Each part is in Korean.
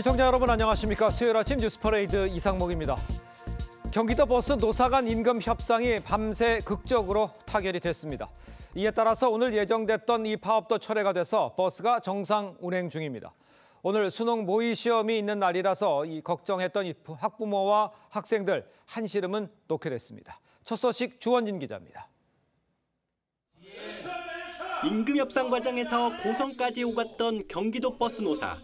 시청자 여러분 안녕하십니까. 수요일 아침 뉴스퍼레이드 이상목입니다. 경기도 버스 노사 간 임금 협상이 밤새 극적으로 타결이 됐습니다. 이에 따라서 오늘 예정됐던 이 파업도 철회가 돼서 버스가 정상 운행 중입니다. 오늘 수능 모의 시험이 있는 날이라서 걱정했던 이 학부모와 학생들 한시름은 놓게 됐습니다. 첫 소식 주원진 기자입니다. 임금 협상 과정에서 고성까지 오갔던 경기도 버스 노사.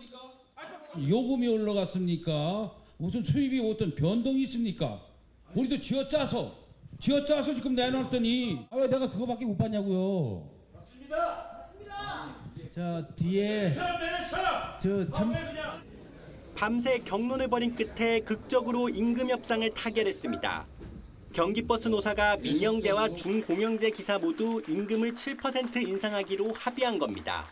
요금이 올라갔습니까? 무슨 수입이 어떤 변동이 있습니까? 우리도 쥐어짜서 지금 내놨더니 왜 내가 그거밖에 못 받냐고요. 맞습니다. 자 뒤에 밤새 경론을 벌인 끝에 극적으로 임금 협상을 타결했습니다. 경기버스 노사가 민영제와 중공영제 기사 모두 임금을 7% 인상하기로 합의한 겁니다.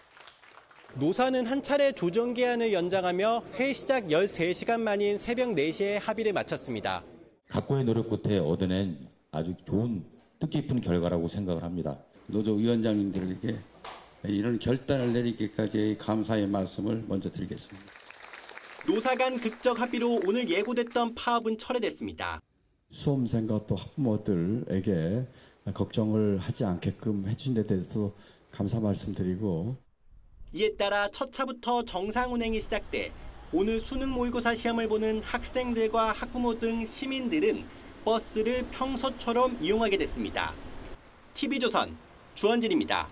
노사는 한 차례 조정 기한을 연장하며 회의 시작 13시간 만인 새벽 4시에 합의를 마쳤습니다. 각고의 노력 끝에 얻어낸 아주 좋은 뜻깊은 결과라고 생각을 합니다. 노조위원장님들에게 이런 결단을 내리기까지 감사의 말씀을 먼저 드리겠습니다. 노사 간 극적 합의로 오늘 예고됐던 파업은 철회됐습니다. 수험생과 또 학부모들에게 걱정을 하지 않게끔 해준 데 대해서 감사 말씀드리고, 이에 따라 첫 차부터 정상 운행이 시작돼 오늘 수능 모의고사 시험을 보는 학생들과 학부모 등 시민들은 버스를 평소처럼 이용하게 됐습니다. TV조선 주원진입니다.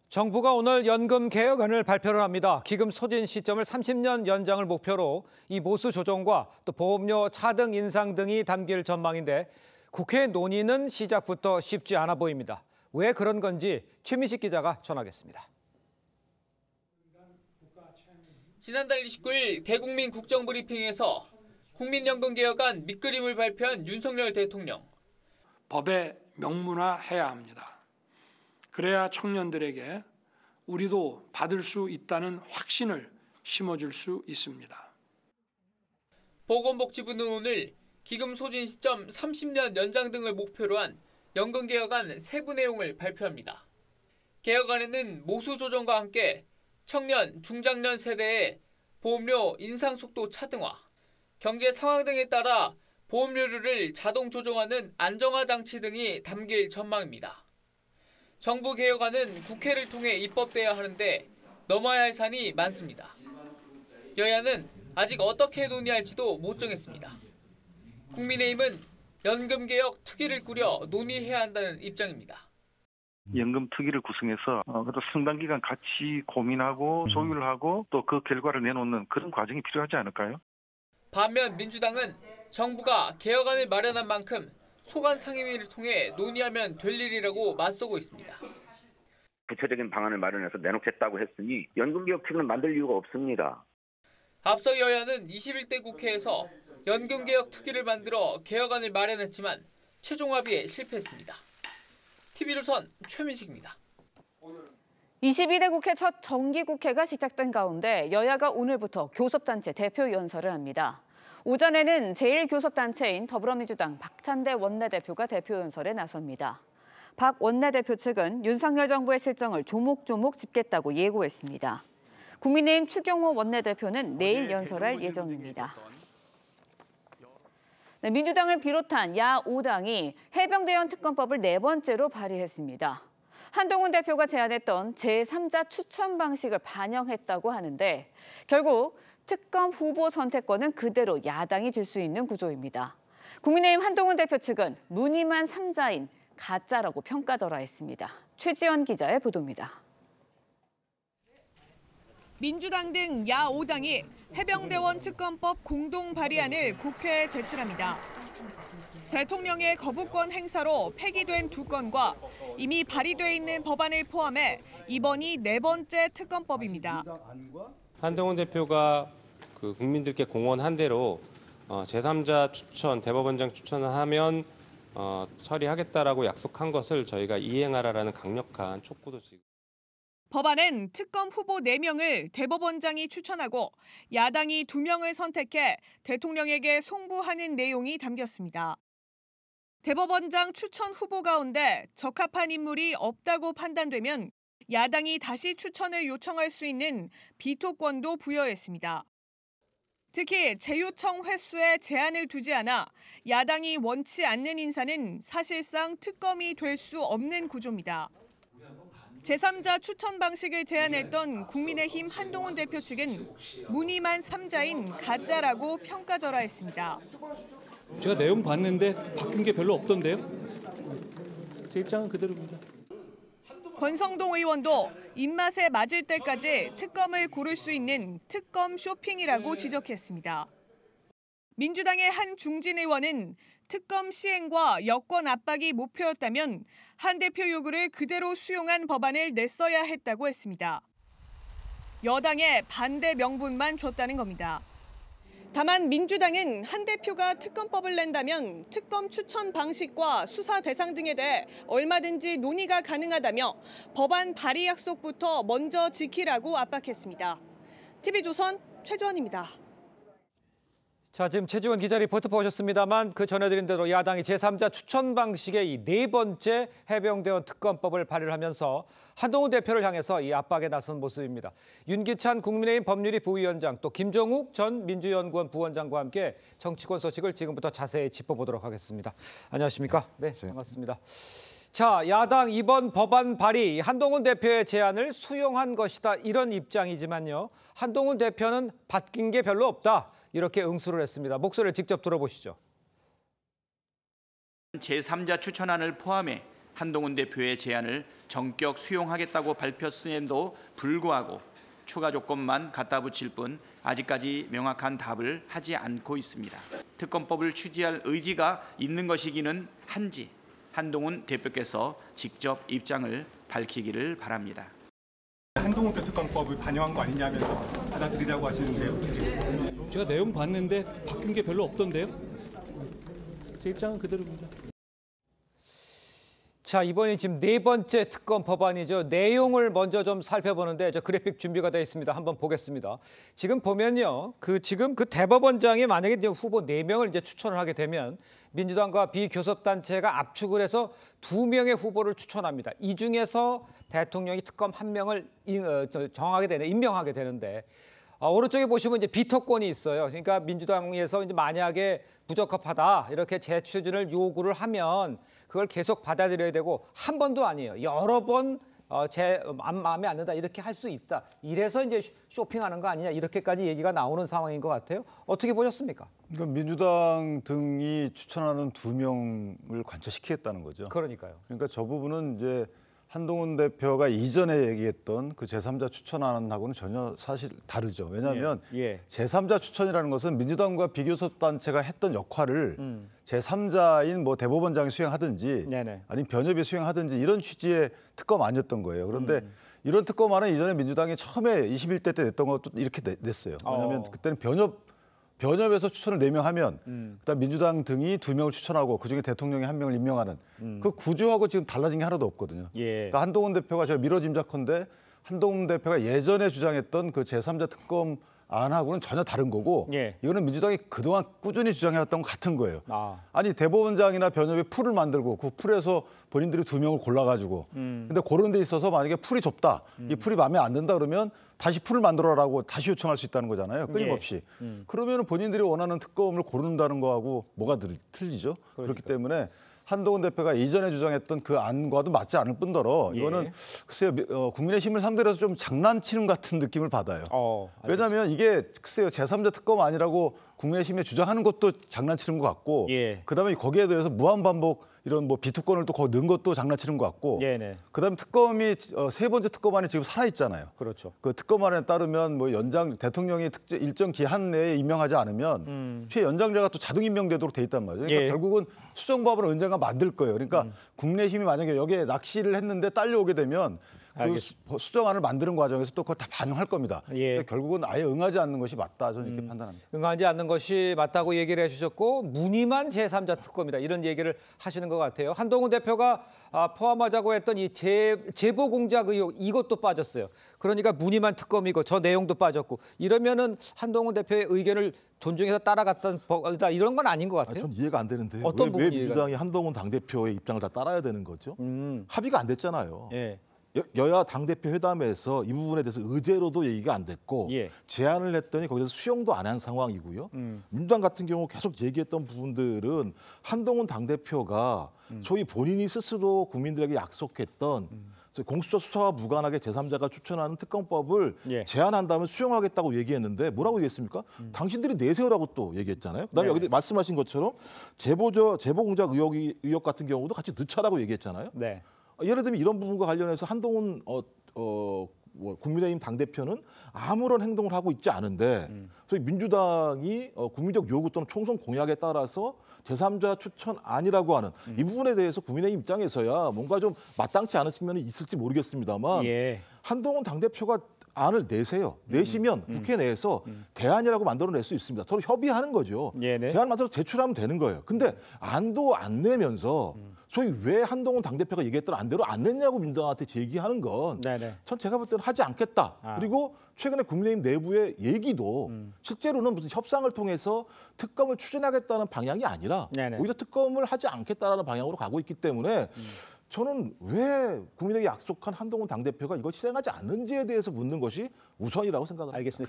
정부가 오늘 연금 개혁안을 발표를 합니다. 기금 소진 시점을 30년 연장을 목표로 이 모수 조정과 또 보험료 차등 인상 등이 담길 전망인데 국회 논의는 시작부터 쉽지 않아 보입니다. 왜 그런 건지 최민식 기자가 전하겠습니다. 지난달 29일 대국민 국정브리핑에서 국민연금개혁안 밑그림을 발표한 윤석열 대통령. 법에 명문화해야 합니다. 그래야 청년들에게 우리도 받을 수 있다는 확신을 심어줄 수 있습니다. 보건복지부는 오늘 기금 소진 시점 30년 연장 등을 목표로 한 연금개혁안 세부 내용을 발표합니다. 개혁안에는 모수 조정과 함께 청년, 중장년 세대의 보험료 인상 속도 차등화, 경제 상황 등에 따라 보험료를 자동 조정하는 안정화 장치 등이 담길 전망입니다. 정부 개혁안은 국회를 통해 입법돼야 하는데 넘어야 할 산이 많습니다. 여야는 아직 어떻게 논의할지도 못 정했습니다. 국민의힘은 연금개혁 특위를 꾸려 논의해야 한다는 입장입니다. 연금 특위를 구성해서 그래도 상당 기간 같이 고민하고 조율을 하고 또 그 결과를 내놓는 그런 과정이 필요하지 않을까요? 반면 민주당은 정부가 개혁안을 마련한 만큼 소관 상임위를 통해 논의하면 될 일이라고 맞서고 있습니다. 구체적인 방안을 마련해서 내놓겠다고 했으니 연금개혁 특위는 만들 이유가 없습니다. 앞서 여야는 21대 국회에서 연금개혁 특위를 만들어 개혁안을 마련했지만 최종 합의에 실패했습니다. TV조선 최민식입니다. 22대 국회 첫 정기국회가 시작된 가운데 여야가 오늘부터 교섭단체 대표 연설을 합니다. 오전에는 제1교섭단체인 더불어민주당 박찬대 원내대표가 대표 연설에 나섭니다. 박 원내대표 측은 윤석열 정부의 실정을 조목조목 짚겠다고 예고했습니다. 국민의힘 추경호 원내대표는 내일 연설할 예정입니다. 민주당을 비롯한 야5당이 해병대원 특검법을 4번째로 발의했습니다. 한동훈 대표가 제안했던 제3자 추천 방식을 반영했다고 하는데 결국 특검 후보 선택권은 그대로 야당이 줄 수 있는 구조입니다. 국민의힘 한동훈 대표 측은 무늬만 3자인 가짜라고 평가더라 했습니다. 최지연 기자의 보도입니다. 민주당 등 야5당이 해병대원 특검법 공동 발의안을 국회에 제출합니다. 대통령의 거부권 행사로 폐기된 2건과 이미 발의돼 있는 법안을 포함해 이번이 4번째 특검법입니다. 한동훈 대표가 국민들께 공언한 대로 제3자 추천, 대법원장 추천을 하면 처리하겠다라고 약속한 것을 저희가 이행하라라는 강력한 촉구도 지금. 법안은 특검 후보 4명을 대법원장이 추천하고 야당이 2명을 선택해 대통령에게 송부하는 내용이 담겼습니다. 대법원장 추천 후보 가운데 적합한 인물이 없다고 판단되면 야당이 다시 추천을 요청할 수 있는 비토권도 부여했습니다. 특히 재요청 횟수에 제한을 두지 않아 야당이 원치 않는 인사는 사실상 특검이 될 수 없는 구조입니다. 제3자 추천 방식을 제안했던 국민의힘 한동훈 대표 측은 무늬만 3자인 가짜라고 평가절하했습니다. 제가 내용 봤는데 바뀐 게 별로 없던데요? 제 입장은 그대로입니다. 권성동 의원도 입맛에 맞을 때까지 특검을 고를 수 있는 특검 쇼핑이라고 지적했습니다. 민주당의 한 중진 의원은 특검 시행과 여권 압박이 목표였다면 한 대표 요구를 그대로 수용한 법안을 냈어야 했다고 했습니다. 여당의 반대 명분만 줬다는 겁니다. 다만 민주당은 한 대표가 특검법을 낸다면 특검 추천 방식과 수사 대상 등에 대해 얼마든지 논의가 가능하다며 법안 발의 약속부터 먼저 지키라고 압박했습니다. TV조선 최주원입니다. 자, 지금 최지원 기자 리포트 보셨습니다만 그 전해드린 대로 야당이 제3자 추천 방식의 이 네 번째 해병대원 특검법을 발의를 하면서 한동훈 대표를 향해서 이 압박에 나선 모습입니다. 윤기찬 국민의힘 법률위 부위원장 또 김종욱 전 민주연구원 부원장과 함께 정치권 소식을 지금부터 자세히 짚어보도록 하겠습니다. 안녕하십니까? 네, 반갑습니다. 자, 야당 이번 법안 발의 한동훈 대표의 제안을 수용한 것이다 이런 입장이지만요. 한동훈 대표는 바뀐 게 별로 없다. 이렇게 응수를 했습니다. 목소리를 직접 들어보시죠. 제3자 추천안을 포함해 한동훈 대표의 제안을 전격 수용하겠다고 발표했음에도 불구하고 추가 조건만 갖다 붙일 뿐 아직까지 명확한 답을 하지 않고 있습니다. 특검법을 취지할 의지가 있는 것이기는 한지 한동훈 대표께서 직접 입장을 밝히기를 바랍니다. 한동훈 표 특검법을 반영한 거 아니냐면서 받아들이라고 하시는데요. 제가 내용 봤는데 바뀐 게 별로 없던데요? 제 입장은 그대로입니다. 자, 이번이 지금 네 번째 특검 법안이죠. 내용을 먼저 좀 살펴보는데 저 그래픽 준비가 되어 있습니다. 한번 보겠습니다. 지금 보면요. 지금 그 대법원장이 만약에 이제 후보 4명을 이제 추천을 하게 되면 민주당과 비교섭단체가 압축을 해서 2명의 후보를 추천합니다. 이 중에서 대통령이 특검 1명을 임명하게 되는데 오른쪽에 보시면 이제 비토권이 있어요. 그러니까 민주당에서 이제 만약에 부적합하다 이렇게 재추진을 요구를 하면 그걸 계속 받아들여야 되고 한 번도 아니에요. 여러 번 제 마음에 안 든다 이렇게 할 수 있다. 이래서 이제 쇼핑하는 거 아니냐 이렇게까지 얘기가 나오는 상황인 것 같아요. 어떻게 보셨습니까? 그러니까 민주당 등이 추천하는 2명을 관철시키겠다는 거죠. 그러니까요. 그러니까 저 부분은 이제 한동훈 대표가 이전에 얘기했던 그 제3자 추천안하고는 전혀 사실 다르죠. 왜냐하면 제3자 추천이라는 것은 민주당과 비교섭단체가 했던 역할을 제3자인 뭐 대법원장이 수행하든지 아니면 변협이 수행하든지 이런 취지의 특검 아니었던 거예요. 그런데 이런 특검안은 이전에 민주당이 처음에 21대 때 냈던 것도 이렇게 냈어요. 왜냐하면 그때는 변협에서 추천을 4명 하면 그다음 민주당 등이 2명을 추천하고 그중에 대통령이 1명을 임명하는 그 구조하고 지금 달라진 게 하나도 없거든요. 그러니까 한동훈 대표가 제가 미뤄짐작컨대 한동훈 대표가 예전에 주장했던 그 제3자 특검 안하고는 전혀 다른 거고 이거는 민주당이 그동안 꾸준히 주장해왔던 것 같은 거예요. 아니 대법원장이나 변협이 풀을 만들고 그 풀에서 본인들이 2명을 골라가지고 근데 그런 데 있어서 만약에 풀이 좁다, 이 풀이 마음에 안 든다 그러면 다시 풀을 만들어라고 다시 요청할 수 있다는 거잖아요. 끊임없이. 그러면 본인들이 원하는 특검을 고른다는 거하고 뭐가 틀리죠. 그렇기 때문에 한동훈 대표가 이전에 주장했던 그 안과도 맞지 않을 뿐더러 이거는 글쎄요 국민의힘을 상대로 해서 좀 장난치는 같은 느낌을 받아요. 왜냐하면 이게 글쎄요 제3자 특검 아니라고 국민의힘에 주장하는 것도 장난치는 것 같고 그다음에 거기에 대해서 무한반복 이런 뭐 비토권을 또 거기 넣은 것도 장난치는 것 같고 그다음에 특검이 세 번째 특검안이 지금 살아 있잖아요. 그렇죠. 그 특검안에 따르면 뭐 대통령이 일정 기한 내에 임명하지 않으면 최연장자가 또 자동 임명되도록 돼 있단 말이에요. 그러니까 결국은 수정법을 언젠가 만들 거예요. 그러니까 국민의힘이 만약에 여기에 낚시를 했는데 딸려오게 되면 그 수정안을 만드는 과정에서 또 그걸 다 반영할 겁니다. 결국은 아예 응하지 않는 것이 맞다. 저는 이렇게 판단합니다. 응하지 않는 것이 맞다고 얘기를 해주셨고 무늬만 제3자 특검이다. 이런 얘기를 하시는 것 같아요. 한동훈 대표가 포함하자고 했던 이 제보 공작 의혹 이것도 빠졌어요. 그러니까 무늬만 특검이고 저 내용도 빠졌고 이러면은 한동훈 대표의 의견을 존중해서 따라갔던 이런 건 아닌 것 같아요. 전 이해가 안 되는데 어떤 왜 민주당이 한동훈 당대표의 입장을 다 따라야 되는 거죠? 합의가 안 됐잖아요. 여야 당대표 회담에서 이 부분에 대해서 의제로도 얘기가 안 됐고 제안을 했더니 거기서 수용도 안 한 상황이고요. 민주당 같은 경우 계속 얘기했던 부분들은 한동훈 당대표가 소위 본인이 스스로 국민들에게 약속했던 공수처 수사와 무관하게 제3자가 추천하는 특검법을 제안한다면 수용하겠다고 얘기했는데 뭐라고 얘기했습니까? 당신들이 내세우라고 또 얘기했잖아요. 그다음에 여기 말씀하신 것처럼 제보 공작 의혹 같은 경우도 같이 넣자라고 얘기했잖아요. 예를 들면 이런 부분과 관련해서 한동훈 국민의힘 당대표는 아무런 행동을 하고 있지 않은데 소위 민주당이 국민적 요구 또는 총선 공약에 따라서 제3자 추천안이라고 하는 이 부분에 대해서 국민의힘 입장에서야 뭔가 좀 마땅치 않은 측면이 있을지 모르겠습니다만 한동훈 당대표가 안을 내시면 국회 내에서 대안이라고 만들어낼 수 있습니다. 서로 협의하는 거죠. 대안 만들어서 제출하면 되는 거예요. 근데 안도 안 내면서 소위 왜 한동훈 당대표가 얘기했던 안대로 안 냈냐고 민주당한테 제기하는 건 전 제가 볼 때는 하지 않겠다. 그리고 최근에 국민의힘 내부의 얘기도 실제로는 무슨 협상을 통해서 특검을 추진하겠다는 방향이 아니라 오히려 특검을 하지 않겠다라는 방향으로 가고 있기 때문에 저는 왜 국민에게 약속한 한동훈 당대표가 이걸 실행하지 않는지에 대해서 묻는 것이 우선이라고 생각을 합니다.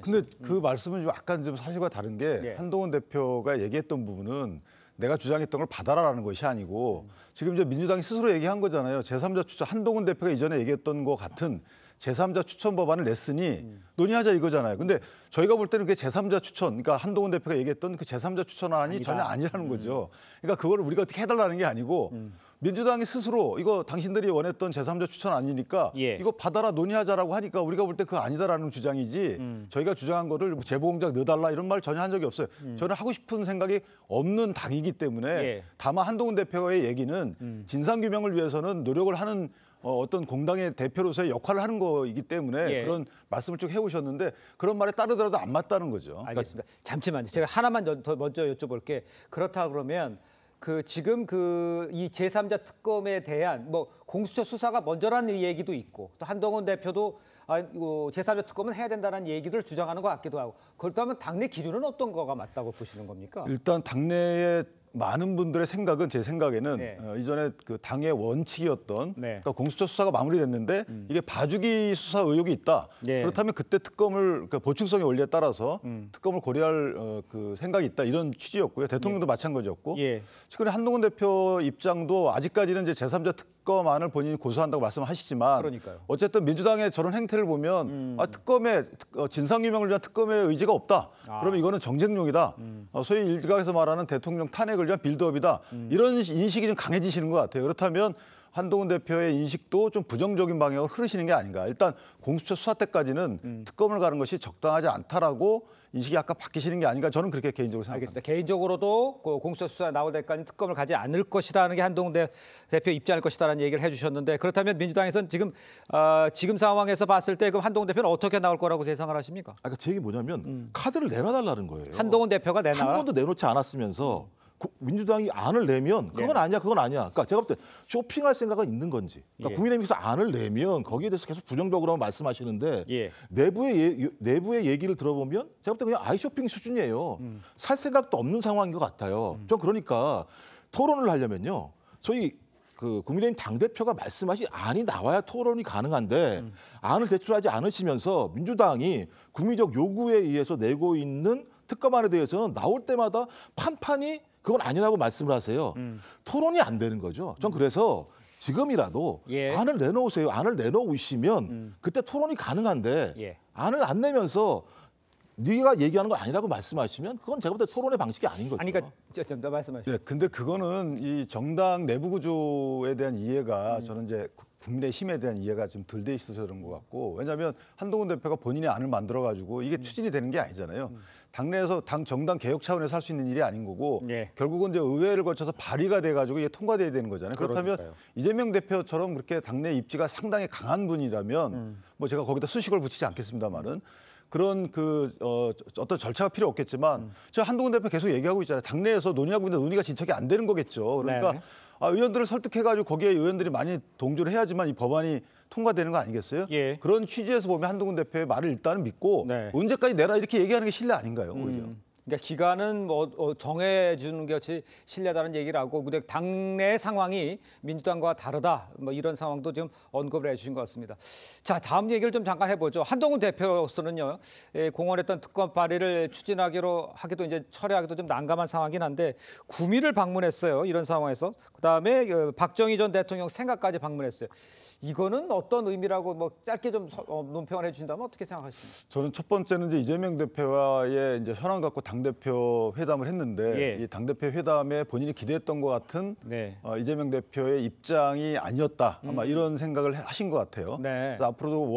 근데 그 말씀은 좀 약간 좀 사실과 다른 게 한동훈 대표가 얘기했던 부분은 내가 주장했던 걸 받아라라는 것이 아니고 지금 이제 민주당이 스스로 얘기한 거잖아요. 제3자 추천 한동훈 대표가 이전에 얘기했던 것 같은 제3자 추천 법안을 냈으니 논의하자 이거잖아요. 근데 저희가 볼 때는 그 제3자 추천, 그러니까 한동훈 대표가 얘기했던 그 제3자 추천안이 전혀 아니라는 거죠. 그러니까 그걸 우리가 어떻게 해달라는 게 아니고 민주당이 스스로 이거 당신들이 원했던 제3자 추천 아니니까 이거 받아라 논의하자라고 하니까 우리가 볼 때 그거 아니다라는 주장이지 저희가 주장한 거를 제보공작 넣어달라 이런 말 전혀 한 적이 없어요. 저는 하고 싶은 생각이 없는 당이기 때문에 다만 한동훈 대표의 얘기는 진상규명을 위해서는 노력을 하는 어떤 공당의 대표로서의 역할을 하는 거이기 때문에 그런 말씀을 쭉 해오셨는데 그런 말에 따르더라도 안 맞다는 거죠. 알겠습니다. 잠시만요. 제가 하나만 더 먼저 여쭤볼게. 그렇다 그러면 지금 이 제3자 특검에 대한 공수처 수사가 먼저라는 얘기도 있고 또 한동훈 대표도 제3자 특검은 해야 된다는 얘기를 주장하는 것 같기도 하고 그렇다면 당내 기류는 어떤 거가 맞다고 보시는 겁니까? 일단 당내에 많은 분들의 생각은 제 생각에는 이전에 그 당의 원칙이었던 그러니까 공수처 수사가 마무리됐는데 이게 봐주기 수사 의혹이 있다. 그렇다면 그때 특검을 보충성의 원리에 따라서 특검을 고려할 그 생각이 있다. 이런 취지였고요. 대통령도 마찬가지였고 최근에 한동훈 대표 입장도 아직까지는 이제 제3자 특검안을 본인이 고수한다고 말씀하시지만 어쨌든 민주당의 저런 행태를 보면 특검의 진상규명을 위한 특검의 의지가 없다. 그러면 이거는 정쟁용이다. 소위 일각에서 말하는 대통령 탄핵을 위한 빌드업이다. 이런 인식이 좀 강해지시는 것 같아요. 그렇다면 한동훈 대표의 인식도 좀 부정적인 방향으로 흐르시는 게 아닌가. 일단 공수처 수사 때까지는 특검을 가는 것이 적당하지 않다라고 인식이 아까 바뀌시는 게 아닌가. 저는 그렇게 개인적으로 생각합니다. 알겠습니다. 개인적으로도 공수처 수사 나올 때까지 특검을 가지 않을 것이라는 게 한동훈 대표 입장일 것이다라는 얘기를 해주셨는데 그렇다면 민주당에서는 지금 상황에서 봤을 때 그럼 한동훈 대표는 어떻게 나올 거라고 예상을 하십니까? 그러니까 제 얘기 뭐냐면 카드를 내놔달라는 거예요. 한동훈 대표가 내놔라? 한 번도 내놓지 않았으면서 민주당이 안을 내면 그건 아니야, 그건 아니야. 그러니까 제가 볼 때 쇼핑할 생각은 있는 건지. 그러니까 국민의힘에서 안을 내면 거기에 대해서 계속 부정적으로 말씀하시는데 내부의 얘기를 들어보면 제가 볼 때 그냥 아이쇼핑 수준이에요. 살 생각도 없는 상황인 것 같아요. 전 그러니까 토론을 하려면요, 소위 국민의힘 당대표가 말씀하신 안이 나와야 토론이 가능한데 안을 제출하지 않으시면서 민주당이 국민적 요구에 의해서 내고 있는 특검안에 대해서는 나올 때마다 판판이 그건 아니라고 말씀을 하세요. 토론이 안 되는 거죠. 전 그래서 지금이라도 안을 내놓으세요. 안을 내놓으시면 그때 토론이 가능한데 안을 안 내면서 네가 얘기하는 건 아니라고 말씀하시면 그건 제가 볼 때 토론의 방식이 아닌 거죠. 그러니까 말씀하시죠. 근데 그거는 이 정당 내부 구조에 대한 이해가 저는 이제 국민의힘에 대한 이해가 좀 덜 돼 있어서 그런 것 같고 왜냐하면 한동훈 대표가 본인의 안을 만들어가지고 이게 추진이 되는 게 아니잖아요. 당내에서 정당 개혁 차원에서 할 수 있는 일이 아닌 거고 결국은 이제 의회를 거쳐서 발의가 돼가지고 이게 통과돼야 되는 거잖아요. 그렇다면 이재명 대표처럼 그렇게 당내 입지가 상당히 강한 분이라면 제가 거기다 수식을 붙이지 않겠습니다만은 그런 어떤 절차가 필요 없겠지만 저 한동훈 대표 계속 얘기하고 있잖아요. 당내에서 논의하고 있는데 논의가 진척이 안 되는 거겠죠. 그러니까 의원들을 설득해가지고 거기에 의원들이 많이 동조를 해야지만 이 법안이 통과되는 거 아니겠어요? 그런 취지에서 보면 한동훈 대표의 말을 일단은 믿고 언제까지 내라 이렇게 얘기하는 게 신뢰 아닌가요? 오히려. 그러니까 기간은 뭐 정해주는 것이 신뢰다는 얘기를 하고, 근데 당내 상황이 민주당과 다르다, 뭐 이런 상황도 지금 언급을 해주신 것 같습니다. 자, 다음 얘기를 좀 잠깐 해보죠. 한동훈 대표로서는요, 공언했던 특검 발의를 추진하기로 하기도 이제 철회하기도 좀 난감한 상황이긴 한데 구미를 방문했어요. 이런 상황에서 그다음에 박정희 전 대통령 생각까지 방문했어요. 이거는 어떤 의미라고 뭐 짧게 좀 논평을 해주신다면 어떻게 생각하십니까? 저는 첫 번째는 이제 이재명 대표와의 이제 현안 갖고 당대표 회담을 했는데 이 당대표 회담에 본인이 기대했던 것 같은 이재명 대표의 입장이 아니었다. 아마 이런 생각을 하신 것 같아요. 그래서 앞으로도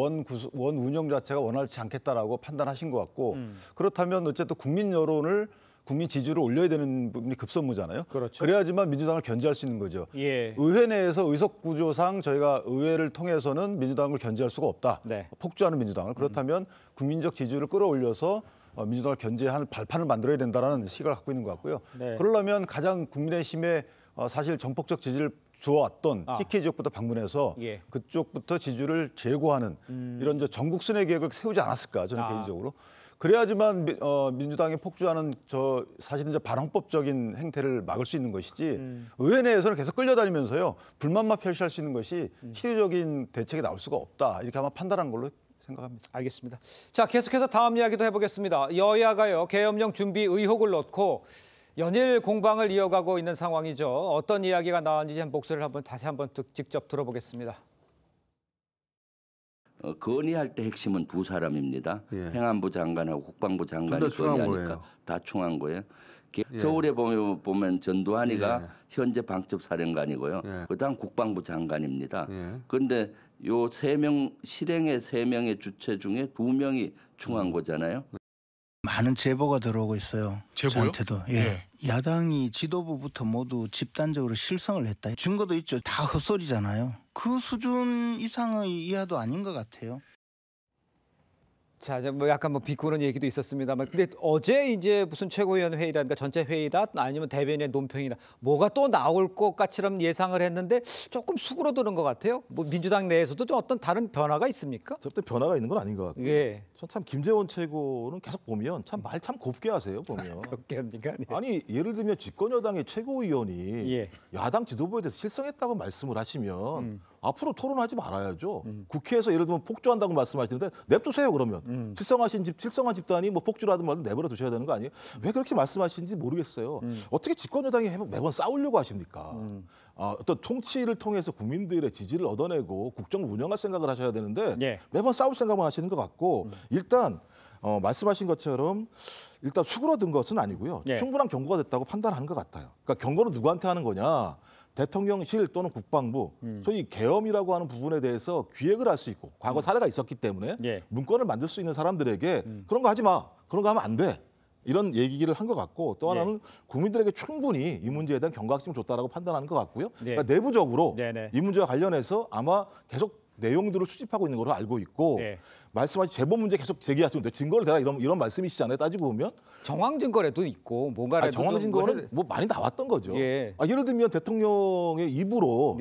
원 운영 자체가 원활치 않겠다라고 판단하신 것 같고 그렇다면 어쨌든 국민 지지를 올려야 되는 부분이 급선무잖아요. 그렇죠. 그래야지만 민주당을 견제할 수 있는 거죠. 의회 내에서 의석 구조상 저희가 의회를 통해서는 민주당을 견제할 수가 없다. 폭주하는 민주당을. 그렇다면 국민적 지지를 끌어올려서 민주당을 견제하는 발판을 만들어야 된다는 시각을 갖고 있는 것 같고요. 그러려면 가장 국민의힘에 사실 정폭적 지지를 주어왔던 TK 지역부터 방문해서 그쪽부터 지지를 제고하는 이런 이제 전국 순회 계획을 세우지 않았을까 저는 개인적으로. 그래야지만 민주당이 폭주하는 사실은 이제 반헌법적인 행태를 막을 수 있는 것이지 의회 내에서는 계속 끌려다니면서요 불만만 표시할 수 있는 것이 실효적인 대책이 나올 수가 없다 이렇게 아마 판단한 걸로 생각합니다. 알겠습니다. 자, 계속해서 다음 이야기도 해보겠습니다. 여야가요 계엄령 준비 의혹을 놓고 연일 공방을 이어가고 있는 상황이죠. 어떤 이야기가 나왔는지 목소리를 다시 한번 직접 들어보겠습니다. 건의할 때 핵심은 두 사람입니다. 행안부 장관하고 국방부 장관이 건의하니까 다 충한 거예요. 서울에 보면 전두환이가 현재 방첩사령관이고요. 그다음 국방부 장관입니다. 그런데 요 3명 실행의 3명의 주체 중에 2명이 충한 거잖아요. 많은 제보가 들어오고 있어요. 제보요? 저한테도. 야당이 지도부부터 모두 집단적으로 실성을 했다. 증거도 있죠. 다 헛소리잖아요. 그 수준 이상의 이하도 아닌 것 같아요. 자, 뭐 약간 비꼬는 얘기도 있었습니다만, 근데 어제 이제 무슨 최고위원 회의라든가 전체 회의다 아니면 대변인의 논평이나 뭐가 또 나올 것 같이럼 예상을 했는데 조금 수그러드는 것 같아요. 뭐 민주당 내에서도 좀 어떤 다른 변화가 있습니까? 절대 변화가 있는 건 아닌 것 같고요. 전 김재원 최고는 계속 보면 말 참 곱게 하세요. 보면. 곱게 합니까? 아니 예를 들면 집권 여당의 최고위원이 야당 지도부에 대해서 실성했다고 말씀을 하시면 앞으로 토론하지 말아야죠. 국회에서 예를 들면 폭주한다고 말씀하시는데 냅두세요 그러면. 실성한 집단이 뭐 폭주를 하든 말든 내버려 두셔야 되는 거 아니에요? 왜 그렇게 말씀하시는지 모르겠어요. 어떻게 집권 여당이 매번 싸우려고 하십니까? 어떤 통치를 통해서 국민들의 지지를 얻어내고 국정을 운영할 생각을 하셔야 되는데 매번 싸울 생각만 하시는 것 같고 일단 말씀하신 것처럼 일단 수그러든 것은 아니고요. 충분한 경고가 됐다고 판단하는 것 같아요. 그러니까 경고는 누구한테 하는 거냐? 대통령실 또는 국방부, 소위 계엄이라고 하는 부분에 대해서 기획을 할 수 있고 과거 사례가 있었기 때문에 문건을 만들 수 있는 사람들에게 그런 거 하지 마, 그런 거 하면 안 돼. 이런 얘기를 한 것 같고 또 하나는 국민들에게 충분히 이 문제에 대한 경각심을 줬다라고 판단하는 것 같고요. 그러니까 내부적으로 이 문제와 관련해서 아마 계속 내용들을 수집하고 있는 걸로 알고 있고 말씀하신 제보 문제 계속 제기하시는데 증거를 대라 이런 말씀이시잖아요. 따지고 보면 정황 증거라도 있고 뭔가라도 정황 증거는 뭐 많이 나왔던 거죠. 예를 들면 대통령의 입으로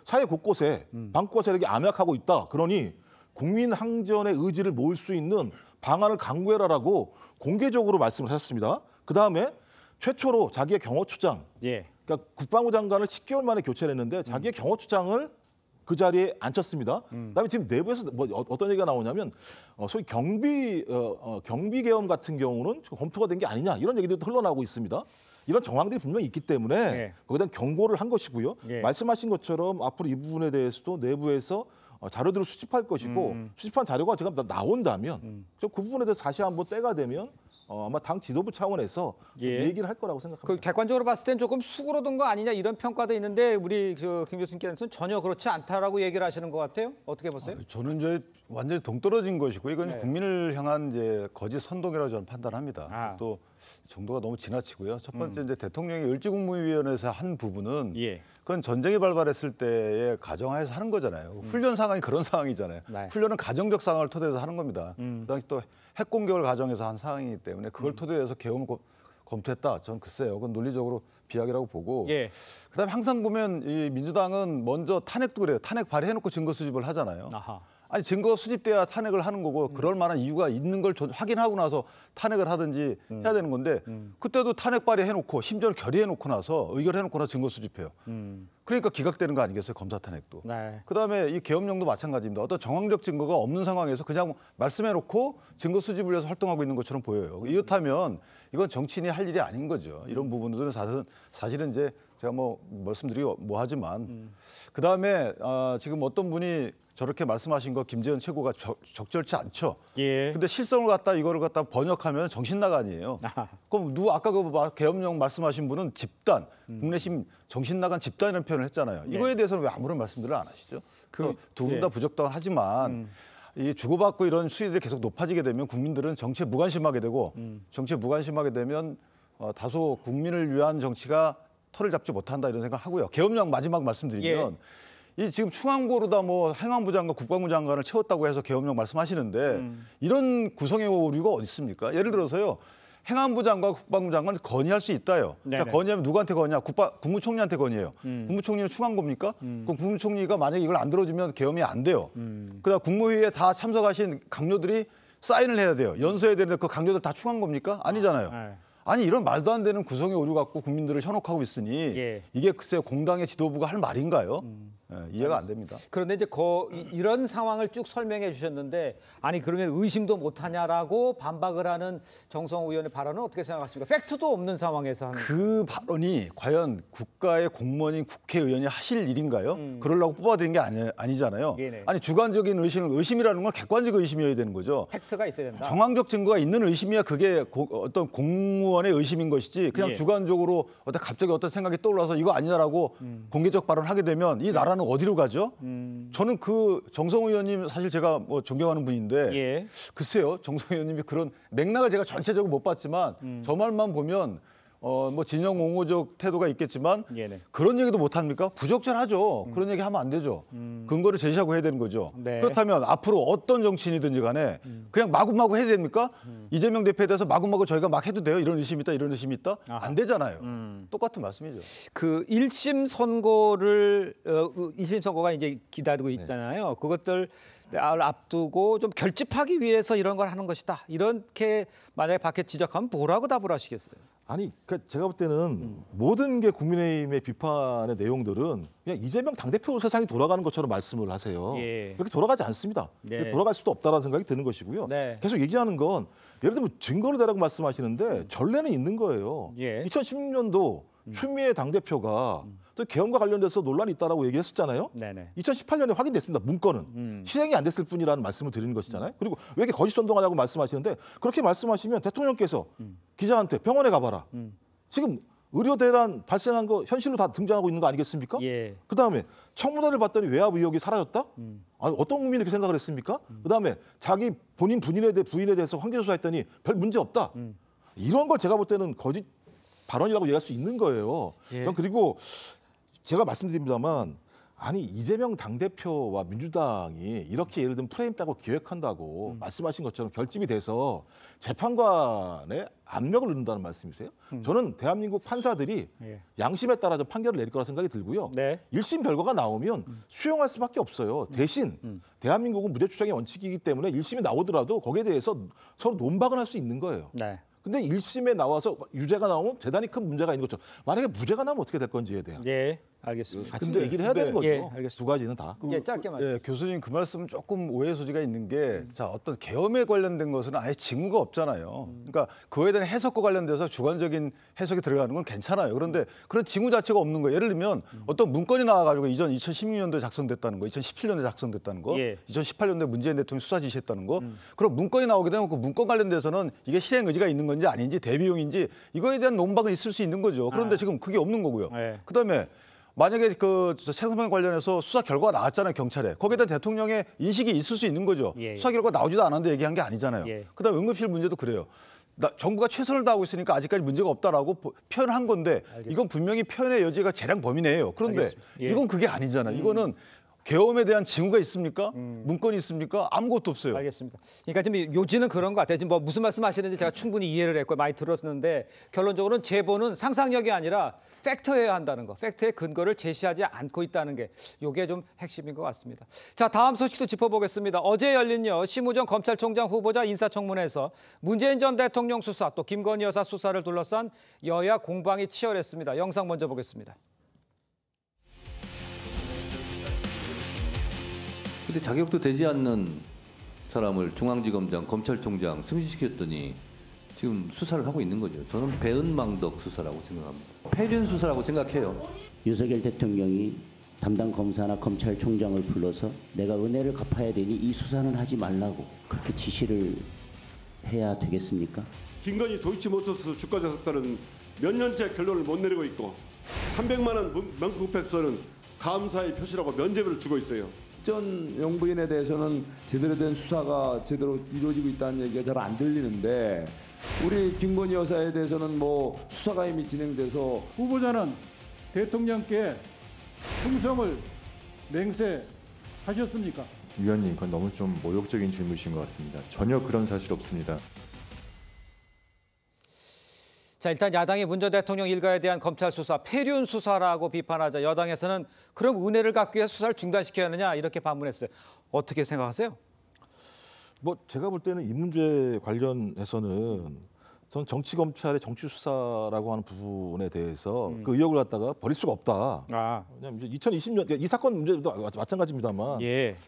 사회 곳곳에 반국가 세력이 암약하고 있다. 그러니 국민 항전의 의지를 모을 수 있는 방안을 강구해라라고 공개적으로 말씀을 하셨습니다. 그 다음에 최초로 자기의 경호처장, 그러니까 국방부 장관을 10개월 만에 교체를 했는데 자기의 경호처장을 그 자리에 앉혔습니다. 그다음에 지금 내부에서 뭐 어떤 얘기가 나오냐면 소위 경비 계엄 같은 경우는 검토가 된 게 아니냐 이런 얘기들도 흘러나오고 있습니다. 이런 정황들이 분명히 있기 때문에 거기에 대한 경고를 한 것이고요. 말씀하신 것처럼 앞으로 이 부분에 대해서도 내부에서 자료들을 수집할 것이고 수집한 자료가 제가 나온다면 그 부분에 대해서 다시 한번 때가 되면 아마 당 지도부 차원에서 얘기를 할 거라고 생각합니다. 객관적으로 봤을 땐 조금 수그러든 거 아니냐 이런 평가도 있는데 우리 김 교수님께서는 전혀 그렇지 않다라고 얘기를 하시는 것 같아요. 어떻게 보세요? 저는 이제 완전히 동떨어진 것이고 이건 국민을 향한 이제 거짓 선동이라고 저는 판단합니다. 또 정도가 너무 지나치고요. 첫 번째 이제 대통령이 을지국무위원회에서 한 부분은 그건 전쟁이 발발했을 때의 가정하에서 하는 거잖아요. 훈련 상황이 그런 상황이잖아요. 훈련은 가정적 상황을 토대로 해서 하는 겁니다. 그 당시 또 핵공격을 가정해서 한 상황이기 때문에 그걸 토대로 해서 계엄을 검토했다. 저는 글쎄요. 그건 논리적으로 비약이라고 보고 그다음에 항상 보면 이 민주당은 먼저 탄핵도 그래요. 탄핵 발의해놓고 증거 수집을 하잖아요. 아니 증거 수집돼야 탄핵을 하는 거고 그럴 만한 이유가 있는 걸 확인하고 나서 탄핵을 하든지 해야 되는 건데 그때도 탄핵 발의해놓고 심지어 결의해놓고 나서 의결해놓고 나서 증거 수집해요. 그러니까 기각되는 거 아니겠어요? 검사 탄핵도. 네. 그다음에 이 계엄령도 마찬가지입니다. 어떤 정황적 증거가 없는 상황에서 그냥 말씀해놓고 증거 수집을 위해서 활동하고 있는 것처럼 보여요. 이렇다면 이건 정치인이 할 일이 아닌 거죠. 이런 부분들은 사실은 이제 제가 뭐 말씀드리고 뭐 하지만 그다음에 지금 어떤 분이 저렇게 말씀하신 거 김재현 최고가 적절치 않죠. 예. 근데 실성을 갖다 이거를 갖다 번역하면 정신나간이에요. 그럼 아까 그 계엄령 말씀하신 분은 집단, 국내심 정신나간 집단이라는 표현을 했잖아요. 이거에 대해서는 왜 아무런 말씀들을 안 하시죠? 두 분 다 부적당하지만 이 주고받고 이런 수위들이 계속 높아지게 되면 국민들은 정치에 무관심하게 되고 정치에 무관심하게 되면 다소 국민을 위한 정치가 털을 잡지 못한다 이런 생각을 하고요. 계엄령 마지막 말씀드리면 이 지금 충안고로다 뭐 행안부 장관, 국방부 장관을 채웠다고 해서 계엄령 말씀하시는데 이런 구성의 오류가 어디 있습니까? 예를 들어서요. 행안부 장관, 국방부 장관을 건의할 수 있다요. 자, 건의하면 누구한테 건의야? 국무총리한테 건의해요. 국무총리는 충안고입니까? 그럼 국무총리가 만약에 이걸 안 들어주면 계엄이 안 돼요. 그다음 국무회의에 다 참석하신 강요들이 사인을 해야 돼요. 연서해야 되는데 그 강요들 다 충안고입니까? 아니잖아요. 아니 이런 말도 안 되는 구성의 오류 갖고 국민들을 현혹하고 있으니 이게 글쎄 공당의 지도부가 할 말인가요? 이해가 안 됩니다. 그런데 이제 이런 상황을 쭉 설명해 주셨는데 아니 그러면 의심도 못하냐라고 반박을 하는 정성호 의원의 발언은 어떻게 생각하십니까? 팩트도 없는 상황에서 하는 그 발언이 과연 국가의 공무원인 국회의원이 하실 일인가요? 그러려고 뽑아들인 게 아니잖아요. 아니 주관적인 의심이라는 건 객관적 의심이어야 되는 거죠. 팩트가 있어야 된다. 정황적 증거가 있는 의심이야 그게 어떤 공무원의 의심인 것이지 그냥 주관적으로 갑자기 어떤 생각이 떠올라서 이거 아니냐라고 공개적 발언을 하게 되면 이 나라는 어디로 가죠? 저는 그 정성호 의원님 사실 제가 뭐 존경하는 분인데 글쎄요 정성호 의원님이 그런 맥락을 제가 전체적으로 못 봤지만 저 말만 보면 뭐 진영 옹호적 태도가 있겠지만 그런 얘기도 못 합니까? 부적절하죠. 그런 얘기 하면 안 되죠. 근거를 제시하고 해야 되는 거죠. 그렇다면 앞으로 어떤 정치인이든지 간에 그냥 마구마구 해야 됩니까? 이재명 대표에 대해서 마구마구 저희가 막 해도 돼요? 이런 의심이 있다, 이런 의심이 있다? 안 되잖아요. 똑같은 말씀이죠. 그 1심 선고를 2심 선고가 이제 기다리고 있잖아요. 그것들 앞두고 좀 결집하기 위해서 이런 걸 하는 것이다. 이렇게 만약에 밖에 지적하면 뭐라고 답을 하시겠어요? 아니, 그러니까 제가 볼 때는 모든 게 국민의힘의 비판의 내용들은 그냥 이재명 당대표 세상이 돌아가는 것처럼 말씀을 하세요. 그렇게 돌아가지 않습니다. 돌아갈 수도 없다라는 생각이 드는 것이고요. 계속 얘기하는 건 예를 들면 증거를 대라고 말씀하시는데 전례는 있는 거예요. 2016년도 추미애 당대표가 또 계엄과 관련돼서 논란이 있다라고 얘기했었잖아요. 2018년에 확인됐습니다. 문건은. 실행이 안 됐을 뿐이라는 말씀을 드리는 것이잖아요. 그리고 왜 이렇게 거짓 선동하냐고 말씀하시는데 그렇게 말씀하시면 대통령께서 기자한테 병원에 가봐라. 지금 의료 대란 발생한 거 현실로 다 등장하고 있는 거 아니겠습니까? 그다음에 청문회를 봤더니 외압 의혹이 사라졌다? 아니, 어떤 국민이 그렇게 생각을 했습니까? 그다음에 자기 부인에 대해서 환경조사했더니 별 문제 없다. 이런 걸 제가 볼 때는 거짓 발언이라고 얘기할 수 있는 거예요. 그리고 제가 말씀드립니다만 아니 이재명 당대표와 민주당이 이렇게 예를 들면 프레임 빼고 기획한다고 말씀하신 것처럼 결집이 돼서 재판관에 압력을 넣는다는 말씀이세요? 저는 대한민국 판사들이 양심에 따라 판결을 내릴 거라 생각이 들고요. 1심 결과가 나오면 수용할 수밖에 없어요. 대신 대한민국은 무죄 추정의 원칙이기 때문에 1심이 나오더라도 거기에 대해서 서로 논박을 할 수 있는 거예요. 근데 1심에 나와서 유죄가 나오면 대단히 큰 문제가 있는 것처럼 만약에 무죄가 나오면 어떻게 될 건지에 대한 알겠습니다. 같이 얘기를 해야 되는 거죠. 알겠습니다. 두 가지는 다. 짧게만. 교수님 그 말씀은 조금 오해 소지가 있는 게 자 어떤 계엄에 관련된 것은 아예 징후가 없잖아요. 그러니까 그거에 대한 해석과 관련돼서 주관적인 해석이 들어가는 건 괜찮아요. 그런데 그런 징후 자체가 없는 거예요. 예를 들면 어떤 문건이 나와가지고 이전 2016년도에 작성됐다는 거, 2017년에 작성됐다는 거, 2018년도에 문재인 대통령이 수사 지시했다는 거, 그럼 문건이 나오게 되면 그 문건 관련돼서는 이게 실행 의지가 있는 건지 아닌지 대비용인지 이거에 대한 논박은 있을 수 있는 거죠. 그런데 지금 그게 없는 거고요. 그다음에 만약에 그 세상명 관련해서 수사 결과가 나왔잖아요, 경찰에. 거기에 대한 대통령의 인식이 있을 수 있는 거죠. 수사 결과가 나오지도 않았는데 얘기한 게 아니잖아요. 그다음에 응급실 문제도 그래요. 정부가 최선을 다하고 있으니까 아직까지 문제가 없다라고 표현한 건데 이건 분명히 표현의 여지가 재량 범위 내예요. 그런데 이건 그게 아니잖아요. 이거는 계엄에 대한 징후가 있습니까? 문건이 있습니까? 아무것도 없어요. 알겠습니다. 그러니까 지금 요지는 그런 것 같아요. 지금 뭐 무슨 말씀하시는지 제가 충분히 이해를 했고 많이 들었는데 결론적으로는 제보는 상상력이 아니라 팩트여야 한다는 거, 팩트의 근거를 제시하지 않고 있다는 게 이게 좀 핵심인 것 같습니다. 자, 다음 소식도 짚어보겠습니다. 어제 열린요 심우정 검찰총장 후보자 인사청문회에서 문재인 전 대통령 수사 또 김건희 여사 수사를 둘러싼 여야 공방이 치열했습니다. 영상 먼저 보겠습니다. 근데 자격도 되지 않는 사람을 중앙지검장, 검찰총장 승진시켰더니 지금 수사를 하고 있는 거죠. 저는 배은망덕 수사라고 생각합니다. 폐륜 수사라고 생각해요. 윤석열 대통령이 담당 검사나 검찰총장을 불러서 내가 은혜를 갚아야 되니 이 수사는 하지 말라고 그렇게 지시를 해야 되겠습니까? 김건희 도이치모터스 주가 사건은 몇 년째 결론을 못 내리고 있고 300만 원 명품백서는 감사의 표시라고 면죄부를 주고 있어요. 전 영부인에 대해서는 제대로 된 수사가 제대로 이루어지고 있다는 얘기가 잘 안 들리는데 우리 김건희 여사에 대해서는 뭐 수사가 이미 진행돼서 후보자는 대통령께 충성을 맹세하셨습니까? 위원님, 그건 너무 좀 모욕적인 질문이신 것 같습니다. 전혀 그런 사실 없습니다. 자, 일단 야당이 문 전 대통령 일가에 대한 검찰 수사, 폐륜 수사라고 비판하자 여당에서는 그럼 은혜를 갚기 위해 수사를 중단시켜야 하느냐 이렇게 반문했어요. 어떻게 생각하세요? 뭐 제가 볼 때는 이 문제 관련해서는 전 정치 검찰의 정치 수사라고 하는 부분에 대해서 그 의혹을 갖다가 버릴 수가 없다. 왜냐하면 이제 2020년 이 사건 문제도 마찬가지입니다만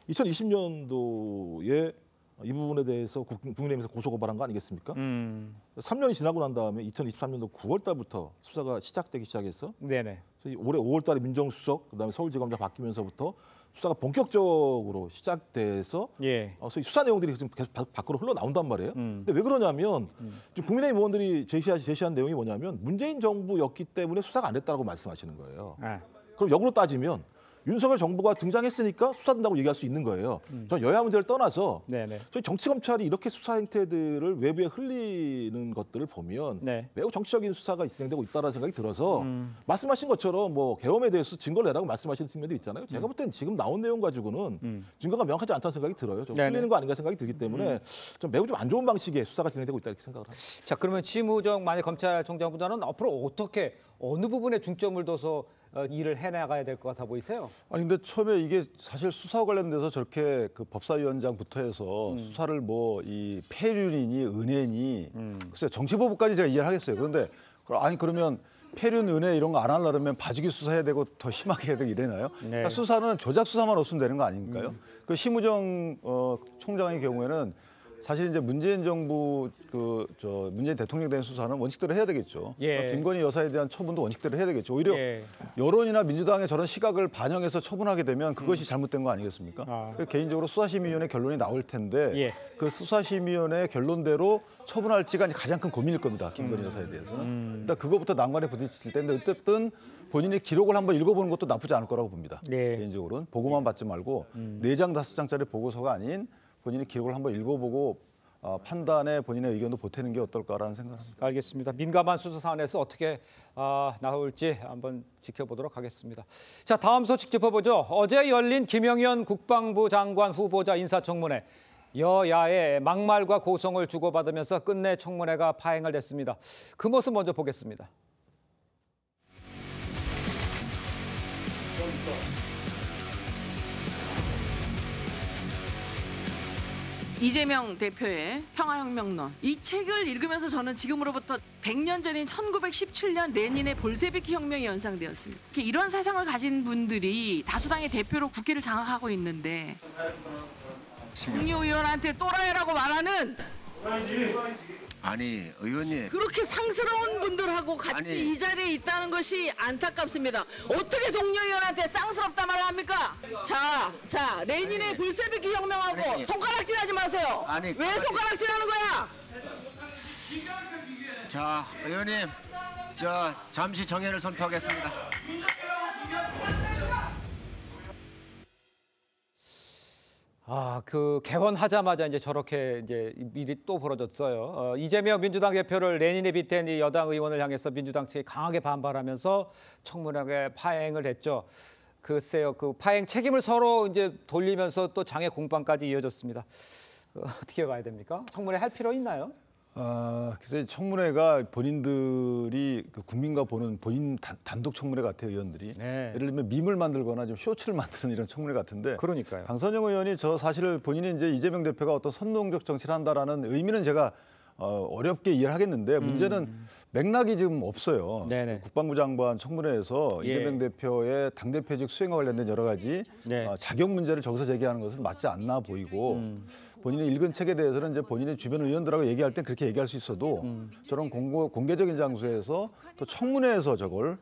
2020년도에 이 부분에 대해서 국민의힘에서 고소고발한 거 아니겠습니까? 3년이 지나고 난 다음에 2023년도 9월 달부터 수사가 시작되기 시작했어. 네네. 올해 5월 달에 민정수석, 그다음에 서울지검장 바뀌면서부터 수사가 본격적으로 시작돼서 소위 수사 내용들이 지금 계속 밖으로 흘러나온단 말이에요. 근데 왜 그러냐면 지금 국민의힘 의원들이 제시한 내용이 뭐냐면 문재인 정부였기 때문에 수사가 안 됐다고 말씀하시는 거예요. 그럼 역으로 따지면 윤석열 정부가 등장했으니까 수사된다고 얘기할 수 있는 거예요. 전 여야 문제를 떠나서 저희 정치 검찰이 이렇게 수사 행태들을 외부에 흘리는 것들을 보면 매우 정치적인 수사가 진행되고 있다는 생각이 들어서 말씀하신 것처럼 뭐 계엄에 대해서 증거를 내라고 말씀하시는 측면들이 있잖아요. 제가 볼 때는 지금 나온 내용 가지고는 증거가 명확하지 않다는 생각이 들어요. 좀 흘리는 거 아닌가 생각이 들기 때문에 좀 매우 좀 안 좋은 방식의 수사가 진행되고 있다 이렇게 생각을 합니다. 자, 그러면 심우정 만약 검찰총장보다는 앞으로 어떻게 어느 부분에 중점을 둬서 일을 해나가야 될 것 같아 보이세요? 아니 근데 처음에 이게 사실 수사 관련돼서 저렇게 그 법사위원장부터 해서 수사를 뭐 이 폐륜이니 은혜니 글쎄 정치보복까지 제가 이해를 하겠어요. 그런데 아니 그러면 폐륜 은혜 이런 거 안 하려면 봐주기 수사해야 되고 더 심하게 해야 되고 이래나요? 그러니까 수사는 조작 수사만 없으면 되는 거 아닙니까요? 그 심우정 총장의 경우에는 사실 이제 문재인 정부 문재인 대통령에 대한 수사는 원칙대로 해야 되겠죠. 그러니까 김건희 여사에 대한 처분도 원칙대로 해야 되겠죠. 오히려 여론이나 민주당의 저런 시각을 반영해서 처분하게 되면 그것이 잘못된 거 아니겠습니까? 개인적으로 수사심의위원회 결론이 나올 텐데 그 수사심의위원회 결론대로 처분할지가 가장 큰 고민일 겁니다. 김건희 여사에 대해서는. 일단 그거부터 난관에 부딪힐 텐데 어쨌든 본인이 기록을 한번 읽어보는 것도 나쁘지 않을 거라고 봅니다. 개인적으로는 보고만 받지 말고 4장 5장짜리 보고서가 아닌 본인이 기록을 한번 읽어보고 판단에 본인의 의견도 보태는 게 어떨까라는 생각을 합니다. 알겠습니다. 민감한 수사 사안에서 어떻게 나올지 한번 지켜보도록 하겠습니다. 자, 다음 소식 짚어보죠. 어제 열린 김영현 국방부 장관 후보자 인사청문회. 여야의 막말과 고성을 주고받으면서 끝내 청문회가 파행을 냈습니다. 그 모습 먼저 보겠습니다. 이재명 대표의 평화혁명론, 이 책을 읽으면서 저는 지금으로부터 100년 전인 1917년 레닌의 볼세비키 혁명이 연상되었습니다. 이런 사상을 가진 분들이 다수당의 대표로 국회를 장악하고 있는데 동료 의원한테 또라이라고 말하는 아니 의원님 그렇게 상스러운 분들하고 같이 이 자리에 있다는 것이 안타깝습니다. 어떻게 동료 의원한테 쌍스럽다 말을 합니까? 자 레닌의 볼세비키 혁명하고 손가락질하지 마세요. 왜 손가락질하는 거야? 자 의원님 저 잠시 정회를 선포하겠습니다. 그 개원하자마자 이제 저렇게 이제 일이 또 벌어졌어요. 이재명 민주당 대표를 레닌에 빗댄 이 여당 의원을 향해서 민주당 측이 강하게 반발하면서 청문회에 파행을 했죠. 글쎄요, 그 파행 책임을 서로 이제 돌리면서 또 장애 공방까지 이어졌습니다. 어떻게 봐야 됩니까? 청문회 할 필요 있나요? 글쎄 청문회가 본인들이 그 국민과 보는 본인 단독 청문회 같아요, 의원들이. 네. 예를 들면 밈을 만들거나 좀 쇼츠를 만드는 이런 청문회 같은데. 그러니까요. 강선영 의원이 저 사실을 본인이 이제 이재명 대표가 어떤 선동적 정치를 한다라는 의미는 제가 어렵게 이해를 하겠는데 문제는 맥락이 지금 없어요. 네네. 국방부 장관 청문회에서 이재명 대표의 당대표직 수행과 관련된 여러 가지 자격 문제를 저기서 제기하는 것은 맞지 않나 보이고 본인이 읽은 책에 대해서는 이제 본인의 주변 의원들하고 얘기할 땐 그렇게 얘기할 수 있어도 저런 공개적인 장소에서 또 청문회에서 저건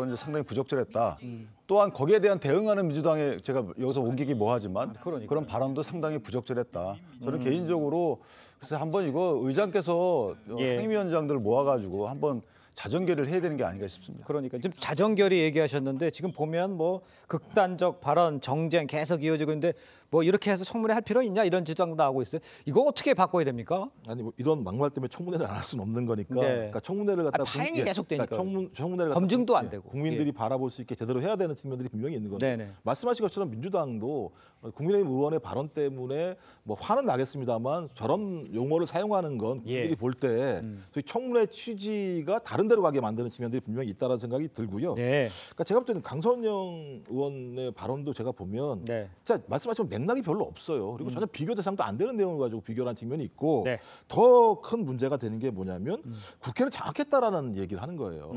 이제 상당히 부적절했다. 또한 거기에 대한 대응하는 민주당의 제가 여기서 옮기기 뭐하지만 그런 발언도 상당히 부적절했다. 저는 개인적으로 그래서 한번 이거 의장께서 상임위원장들을 모아가지고 한번 자정결의를 해야 되는 게 아닌가 싶습니다. 그러니까 지금 자정결의 얘기하셨는데 지금 보면 뭐 극단적 발언, 정쟁 계속 이어지고 있는데 뭐 이렇게 해서 청문회 할 필요 있냐 이런 주장도 나오고 있어요. 이거 어떻게 바꿔야 됩니까? 아니 뭐 이런 막말 때문에 청문회를 안 할 수는 없는 거니까. 그러니까 청문회를 갖다 파행이 계속되니까. 그러니까 청문회를 검증도 안 되고 국민들이 바라볼 수 있게 제대로 해야 되는 측면들이 분명히 있는 건데 말씀하신 것처럼 민주당도 국민의힘 의원의 발언 때문에 뭐 화는 나겠습니다만 저런 용어를 사용하는 건 국민들이 볼 때 청문회 취지가 다른 데로 가게 만드는 측면들이 분명히 있다는 생각이 들고요. 그러니까 제가 볼 때는 강선영 의원의 발언도 제가 보면 진짜 말씀하시면 맥락이 별로 없어요. 그리고 전혀 비교 대상도 안 되는 내용을 가지고 비교를 한 측면이 있고 더 큰 문제가 되는 게 뭐냐면 국회를 장악했다라는 얘기를 하는 거예요.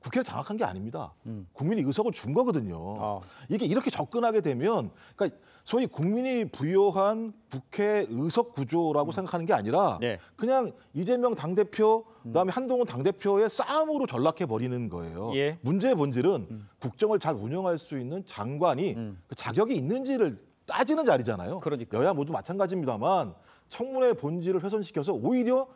국회를 장악한 게 아닙니다. 국민이 의석을 준 거거든요. 이게 이렇게 접근하게 되면 그러니까 소위 국민이 부여한 국회 의석 구조라고 생각하는 게 아니라 그냥 이재명 당대표 그다음에 한동훈 당대표의 싸움으로 전락해버리는 거예요. 문제의 본질은 국정을 잘 운영할 수 있는 장관이 그 자격이 있는지를 따지는 자리잖아요. 여야 모두 마찬가지입니다만 청문회 본질을 훼손시켜서 오히려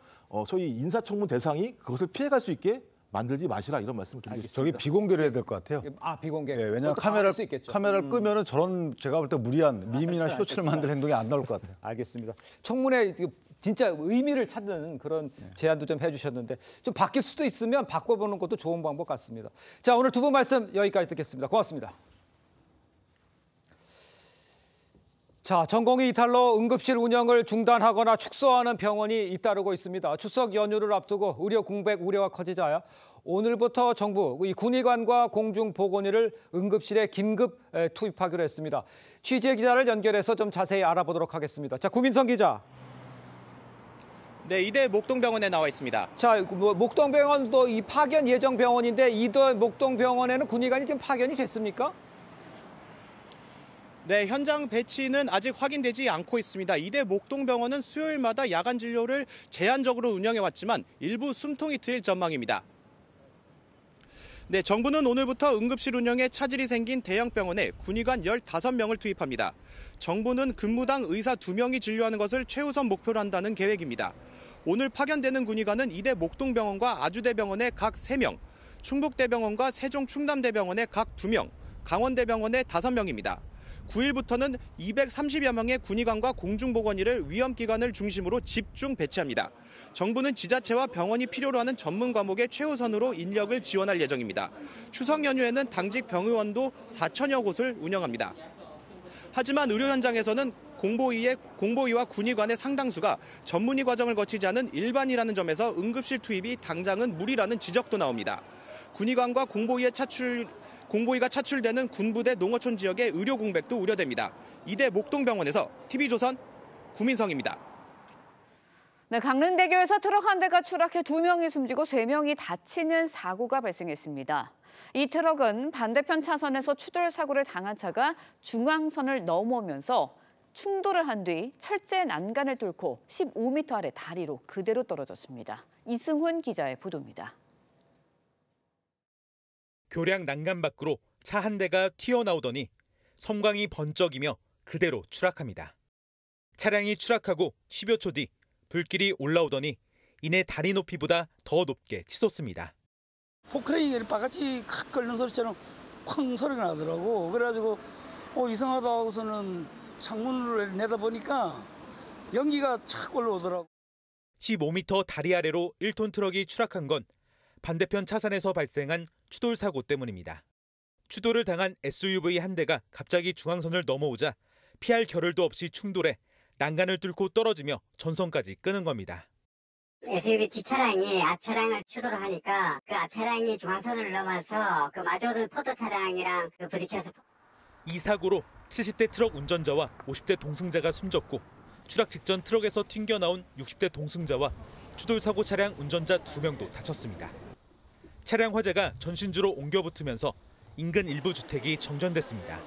소위 인사청문 대상이 그것을 피해갈 수 있게 만들지 마시라 이런 말씀을 드리겠습니다. 저기 비공개를 해야 될 것 같아요. 비공개. 왜냐하면 카메라를 끄면은 저런 제가 볼 때 무리한 밈이나 쇼츠를 만들 행동이 안 나올 것 같아요. 알겠습니다. 청문회 진짜 의미를 찾는 그런 제안도 좀 해주셨는데 좀 바뀔 수도 있으면 바꿔보는 것도 좋은 방법 같습니다. 자, 오늘 두 분 말씀 여기까지 듣겠습니다. 고맙습니다. 자, 전공의 이탈로 응급실 운영을 중단하거나 축소하는 병원이 잇따르고 있습니다. 추석 연휴를 앞두고 의료 공백 우려가 커지자 오늘부터 정부 이 군의관과 공중보건의를 응급실에 긴급 투입하기로 했습니다. 취재 기자를 연결해서 좀 자세히 알아보도록 하겠습니다. 자, 구민성 기자. 네, 이대 목동병원에 나와 있습니다. 자, 목동병원도 이 파견 예정 병원인데 이대 목동병원에는 군의관이 지금 파견이 됐습니까? 네, 현장 배치는 아직 확인되지 않고 있습니다. 이대 목동병원은 수요일마다 야간 진료를 제한적으로 운영해왔지만 일부 숨통이 트일 전망입니다. 네, 정부는 오늘부터 응급실 운영에 차질이 생긴 대형병원에 군의관 15명을 투입합니다. 정부는 근무당 의사 2명이 진료하는 것을 최우선 목표로 한다는 계획입니다. 오늘 파견되는 군의관은 이대 목동병원과 아주대병원에 각 3명, 충북대병원과 세종 충남대병원에 각 2명, 강원대병원에 5명입니다. 9일부터는 230여 명의 군의관과 공중보건의를 위험기관을 중심으로 집중 배치합니다. 정부는 지자체와 병원이 필요로 하는 전문 과목에 최우선으로 인력을 지원할 예정입니다. 추석 연휴에는 당직 병의원도 4천여 곳을 운영합니다. 하지만 의료 현장에서는 공보의와 군의관의 상당수가 전문의 과정을 거치지 않은 일반이라는 점에서 응급실 투입이 당장은 무리라는 지적도 나옵니다. 군의관과 공보의가 차출되는 군부대 농어촌 지역의 의료 공백도 우려됩니다. 이대 목동병원에서 TV조선 구민성입니다. 네, 강릉대교에서 트럭 한 대가 추락해 2명이 숨지고 3명이 다치는 사고가 발생했습니다. 이 트럭은 반대편 차선에서 추돌 사고를 당한 차가 중앙선을 넘어오면서 충돌을 한 뒤 철제 난간을 뚫고 15m 아래 다리로 그대로 떨어졌습니다. 이승훈 기자의 보도입니다. 교량 난간 밖으로 차 한 대가 튀어나오더니 섬광이 번쩍이며 그대로 추락합니다. 차량이 추락하고 10여 초 뒤 불길이 올라오더니 이내 다리 높이보다 더 높게 치솟습니다. 포크레인이 바깥이 칵 끓는 소리처럼 쾅 소리가 나더라고. 그래가지고 이상하다 하고서는 창문으로 내다보니까 연기가 착 올라오더라고. 15m 다리 아래로 1톤 트럭이 추락한 건 반대편 차선에서 발생한 추돌 사고 때문입니다. 추돌을 당한 SUV 한 대가 갑자기 중앙선을 넘어오자 피할 겨를도 없이 충돌해 난간을 뚫고 떨어지며 전선까지 끄는 겁니다. SUV 뒷차량이 앞차량을 추돌을 하니까 그 앞차량이 중앙선을 넘어서 그 마저도 포토 차량이랑 부딪혀서 이 사고로 70대 트럭 운전자와 50대 동승자가 숨졌고 추락 직전 트럭에서 튕겨나온 60대 동승자와 추돌 사고 차량 운전자 2명도 다쳤습니다. 차량 화재가 전신주로 옮겨 붙으면서 인근 일부 주택이 정전됐습니다.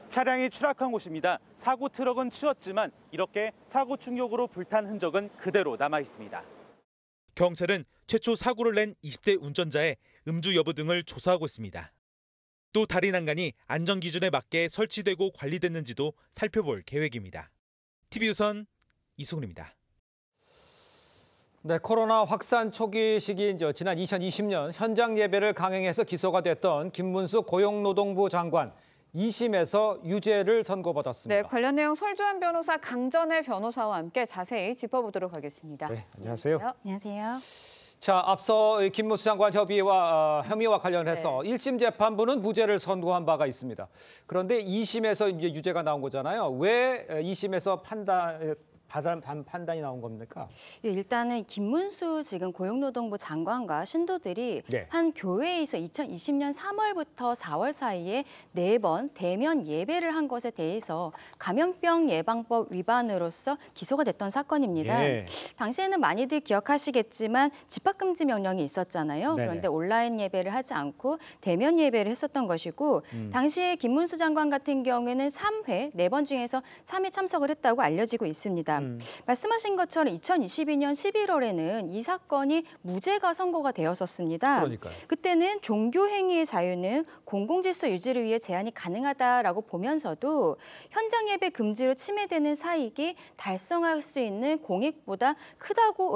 차량이 추락한 곳입니다. 사고 트럭은 치웠지만 이렇게 사고 충격으로 불탄 흔적은 그대로 남아 있습니다. 경찰은 최초 사고를 낸 20대 운전자의 음주 여부 등을 조사하고 있습니다. 또 다리 난간이 안전 기준에 맞게 설치되고 관리됐는지도 살펴볼 계획입니다. TV조선 이승훈입니다. 네, 코로나 확산 초기 시기인 지난 2020년 현장 예배를 강행해서 기소가 됐던 김문수 고용노동부 장관 2심에서 유죄를 선고받았습니다. 네, 관련 내용 설주한 변호사, 강전의 변호사와 함께 자세히 짚어보도록 하겠습니다. 네, 안녕하세요. 안녕하세요. 자, 앞서 김문수 장관 혐의와 관련해서 1심 재판부는 무죄를 선고한 바가 있습니다. 그런데 2심에서 이제 유죄가 나온 거잖아요. 왜 2심에서 판단이 나온 겁니까? 예, 일단은 김문수 지금 고용노동부 장관과 신도들이 한 교회에서 2020년 3월부터 4월 사이에 4번 대면 예배를 한 것에 대해서 감염병 예방법 위반으로서 기소가 됐던 사건입니다. 당시에는 많이들 기억하시겠지만 집합금지 명령이 있었잖아요. 그런데 온라인 예배를 하지 않고 대면 예배를 했었던 것이고 당시에 김문수 장관 같은 경우에는 3회, 4번 중에서 3회 참석을 했다고 알려지고 있습니다. 말씀하신 것처럼 2022년 11월에는 이 사건이 무죄가 선고가 되었었습니다. 그러니까요. 그때는 종교 행위의 자유는 공공질서 유지를 위해 제한이 가능하다라고 보면서도 현장 예배 금지로 침해되는 사익이 달성할 수 있는 공익보다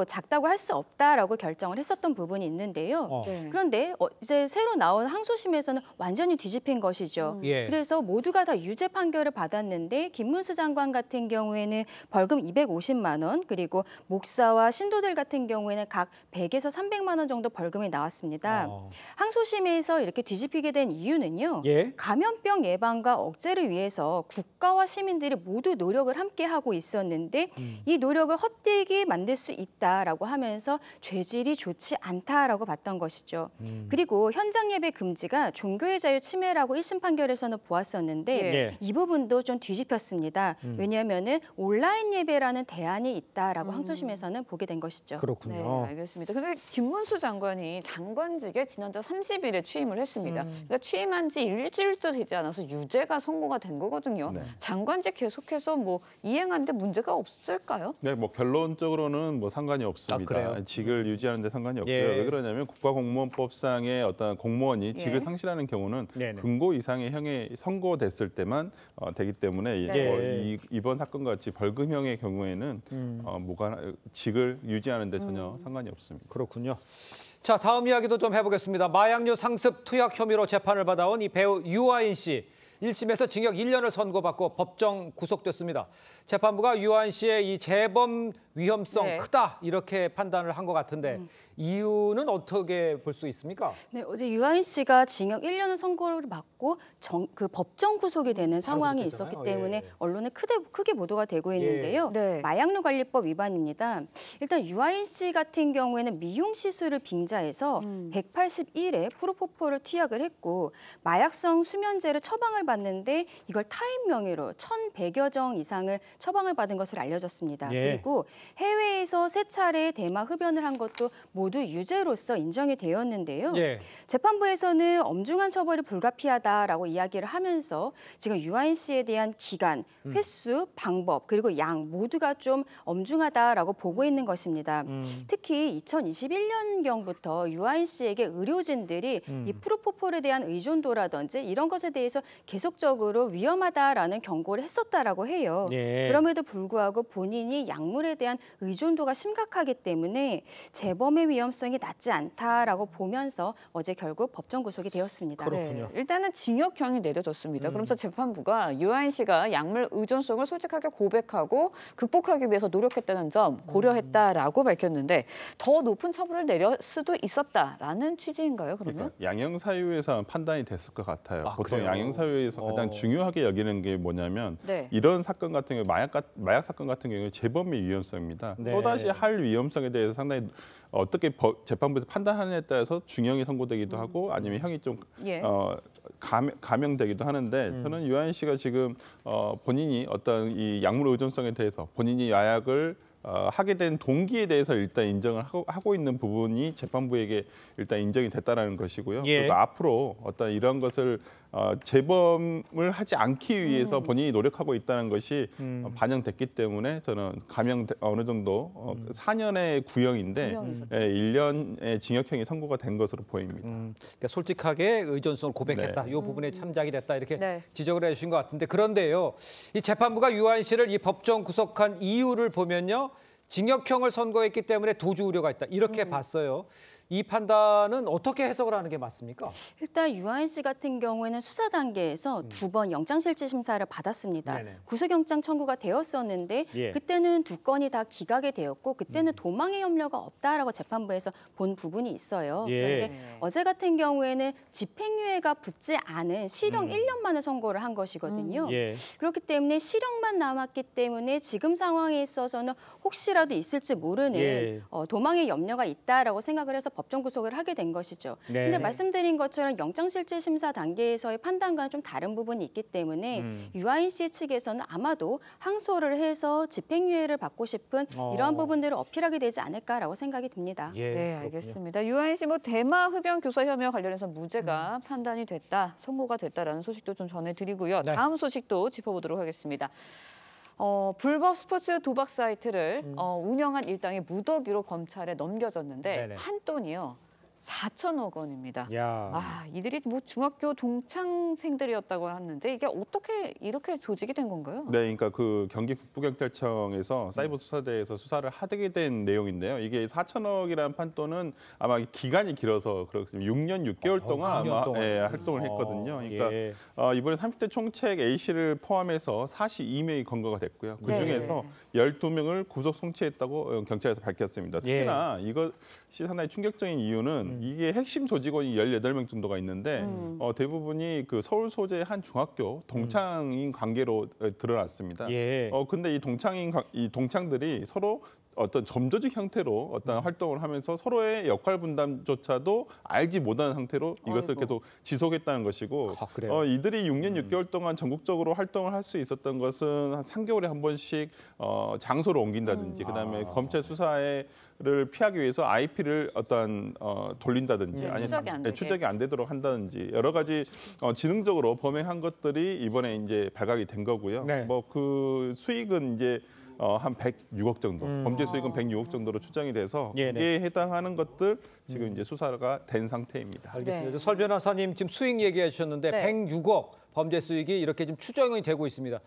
작다고 할 수 없다라고 결정을 했었던 부분이 있는데요. 그런데 이제 새로 나온 항소심에서는 완전히 뒤집힌 것이죠. 그래서 모두가 다 유죄 판결을 받았는데 김문수 장관 같은 경우에는 벌금 250만 원, 그리고 목사와 신도들 같은 경우에는 각 100에서 300만 원 정도 벌금이 나왔습니다. 항소심에서 이렇게 뒤집히게 된 이유는요. 감염병 예방과 억제를 위해서 국가와 시민들이 모두 노력을 함께 하고 있었는데 이 노력을 헛되게 만들 수 있다라고 하면서 죄질이 좋지 않다라고 봤던 것이죠. 그리고 현장 예배 금지가 종교의 자유 침해라고 1심 판결에서는 보았었는데 이 부분도 좀 뒤집혔습니다. 왜냐하면은 온라인 예배라는 대안이 있다라고 항소심에서는 보게 된 것이죠. 그렇군요. 네, 알겠습니다. 근데 김문수 장관이 장관직에 지난달 30일에 취임을 했습니다. 그러니까 취임한 지 일주일도 되지 않아서 유죄가 선고가 된 거거든요. 장관직 계속해서 이행하는 데 문제가 없을까요? 네, 결론적으로는 상관이 없습니다. 직을 유지하는 데 상관이 없고요. 왜 그러냐면 국가공무원법상의 어떤 공무원이 직을 상실하는 경우는 금고 이상의 형이 선고됐을 때만 되기 때문에 이번 사건과 같이 벌금형의 경우에는 직을 유지하는 데 전혀 상관이 없습니다. 그렇군요. 자, 다음 이야기도 좀 해보겠습니다. 마약류 상습 투약 혐의로 재판을 받아온 이 배우 유아인 씨. 1심에서 징역 1년을 선고받고 법정 구속됐습니다. 재판부가 유아인 씨의 이 재범 위험성 크다 이렇게 판단을 한 것 같은데 이유는 어떻게 볼 수 있습니까? 네, 어제 유아인 씨가 징역 1년을 선고를 받고 법정 구속이 되는 상황이 있었기 때문에 언론에 크게 보도가 되고 있는데요. 마약류 관리법 위반입니다. 일단 유아인 씨 같은 경우에는 미용 시술을 빙자해서 181회 프로포폴을 투약을 했고 마약성 수면제를 처방을 받는데 이걸 타인 명의로 1,100여 정 이상을 처방을 받은 것으로 알려졌습니다. 그리고 해외에서 3차례 대마 흡연을 한 것도 모두 유죄로서 인정이 되었는데요. 재판부에서는 엄중한 처벌이 불가피하다라고 이야기를 하면서 지금 유아인 씨에 대한 기간, 횟수, 방법 그리고 양 모두가 좀 엄중하다라고 보고 있는 것입니다. 특히 2021년경부터 유아인 씨에게 의료진들이 이 프로포폴에 대한 의존도라든지 이런 것에 대해서 계속적으로 위험하다라는 경고를 했었다라고 해요. 그럼에도 불구하고 본인이 약물에 대한 의존 의존도가 심각하기 때문에 재범의 위험성이 낮지 않다라고 보면서 어제 결국 법정 구속이 되었습니다. 그렇군요. 네, 일단은 징역형이 내려졌습니다. 그러면서 재판부가 유아인 씨가 약물 의존성을 솔직하게 고백하고 극복하기 위해서 노력했다는 점 고려했다라고 밝혔는데 더 높은 처벌을 내릴 수도 있었다라는 취지인가요, 그러면? 그러니까 양형사유에서 판단이 됐을 것 같아요. 보통 그래요? 양형사유에서 가장 중요하게 여기는 게 뭐냐면 이런 사건 같은 경우 마약 사건 같은 경우에 재범의 위험성입니다. 또다시 할 위험성에 대해서 상당히 어떻게 재판부에서 판단하느냐에 따라서 중형이 선고되기도 하고 아니면 형이 좀 감형되기도 하는데 저는 유아인 씨가 지금 본인이 어떤 이 약물 의존성에 대해서 본인이 마약을 하게 된 동기에 대해서 일단 인정을 하고 있는 부분이 재판부에게 일단 인정이 됐다라는 것이고요. 그리고 앞으로 어떤 이런 것을 재범을 하지 않기 위해서 본인이 노력하고 있다는 것이 반영됐기 때문에 저는 감형 어느 정도 4년의 구형인데 1년의 징역형이 선고가 된 것으로 보입니다. 그러니까 솔직하게 의존성을 고백했다. 이 부분에 참작이 됐다 이렇게 지적을 해주신 것 같은데 그런데요. 이 재판부가 유아인 씨를 이 법정 구속한 이유를 보면요. 징역형을 선고했기 때문에 도주 우려가 있다. 이렇게 봤어요. 이 판단은 어떻게 해석을 하는 게 맞습니까? 일단 유아인 씨 같은 경우에는 수사 단계에서 2번 영장실질 심사를 받았습니다. 구속영장 청구가 되었었는데 그때는 2건이 다 기각이 되었고 그때는 도망의 염려가 없다라고 재판부에서 본 부분이 있어요. 그런데 어제 같은 경우에는 집행유예가 붙지 않은 실형 1년 만에 선고를 한 것이거든요. 그렇기 때문에 실형만 남았기 때문에 지금 상황에 있어서는 혹시라도 있을지 모르는 도망의 염려가 있다라고 생각을 해서 법정 구속을 하게 된 것이죠. 그런데 말씀드린 것처럼 영장실질심사 단계에서의 판단과는 좀 다른 부분이 있기 때문에 유아인 씨 측에서는 아마도 항소를 해서 집행유예를 받고 싶은 이러한 부분들을 어필하게 되지 않을까라고 생각이 듭니다. 네, 알겠습니다. 유아인 씨 대마 흡연 교사 혐의와 관련해서 무죄가 판단이 됐다, 선고가 됐다라는 소식도 좀 전해드리고요. 다음 소식도 짚어보도록 하겠습니다. 불법 스포츠 도박 사이트를 운영한 일당이 무더기로 검찰에 넘겨졌는데 판돈이요. 4천억 원입니다. 이들이 뭐 중학교 동창생들이었다고 하는데 이게 어떻게 이렇게 조직이 된 건가요? 네, 그러니까 그 경기 북부경찰청에서 사이버 수사대에서 수사를 하게 된 내용인데요. 이게 4천억이라는 판돈은 아마 기간이 길어서 그렇습니다. 6년 6개월 동안 아마 활동을 했거든요. 그러니까 이번에 30대 총책 A 씨를 포함해서 42명이 검거가 됐고요. 그 중에서 12명을 구속 송치했다고 경찰에서 밝혔습니다. 특히나 이것이 상당히 충격적인 이유는 이게 핵심 조직원이 18명 정도가 있는데 대부분이 그 서울 소재 한 중학교 동창인 관계로 드러났습니다. 근데 이 동창들이 서로 어떤 점조직 형태로 어떤 활동을 하면서 서로의 역할 분담조차도 알지 못하는 상태로 이것을 계속 지속했다는 것이고 이들이 6년 6개월 동안 전국적으로 활동을 할 수 있었던 것은 한 3개월에 한 번씩 장소를 옮긴다든지 그다음에 검찰 수사에 를 피하기 위해서 IP를 어떤 돌린다든지 아니면 추적이 안 되도록 한다든지 여러 가지 지능적으로 범행한 것들이 이번에 이제 발각이 된 거고요. 뭐 그 수익은 이제 한 106억 정도, 범죄 수익은 106억 정도로 추정이 돼서 이에 해당하는 것들 지금 이제 수사가 된 상태입니다. 알겠습니다. 설 변호사님 지금 수익 얘기해 주셨는데 106억 범죄 수익이 이렇게 지금 추정이 되고 있습니다.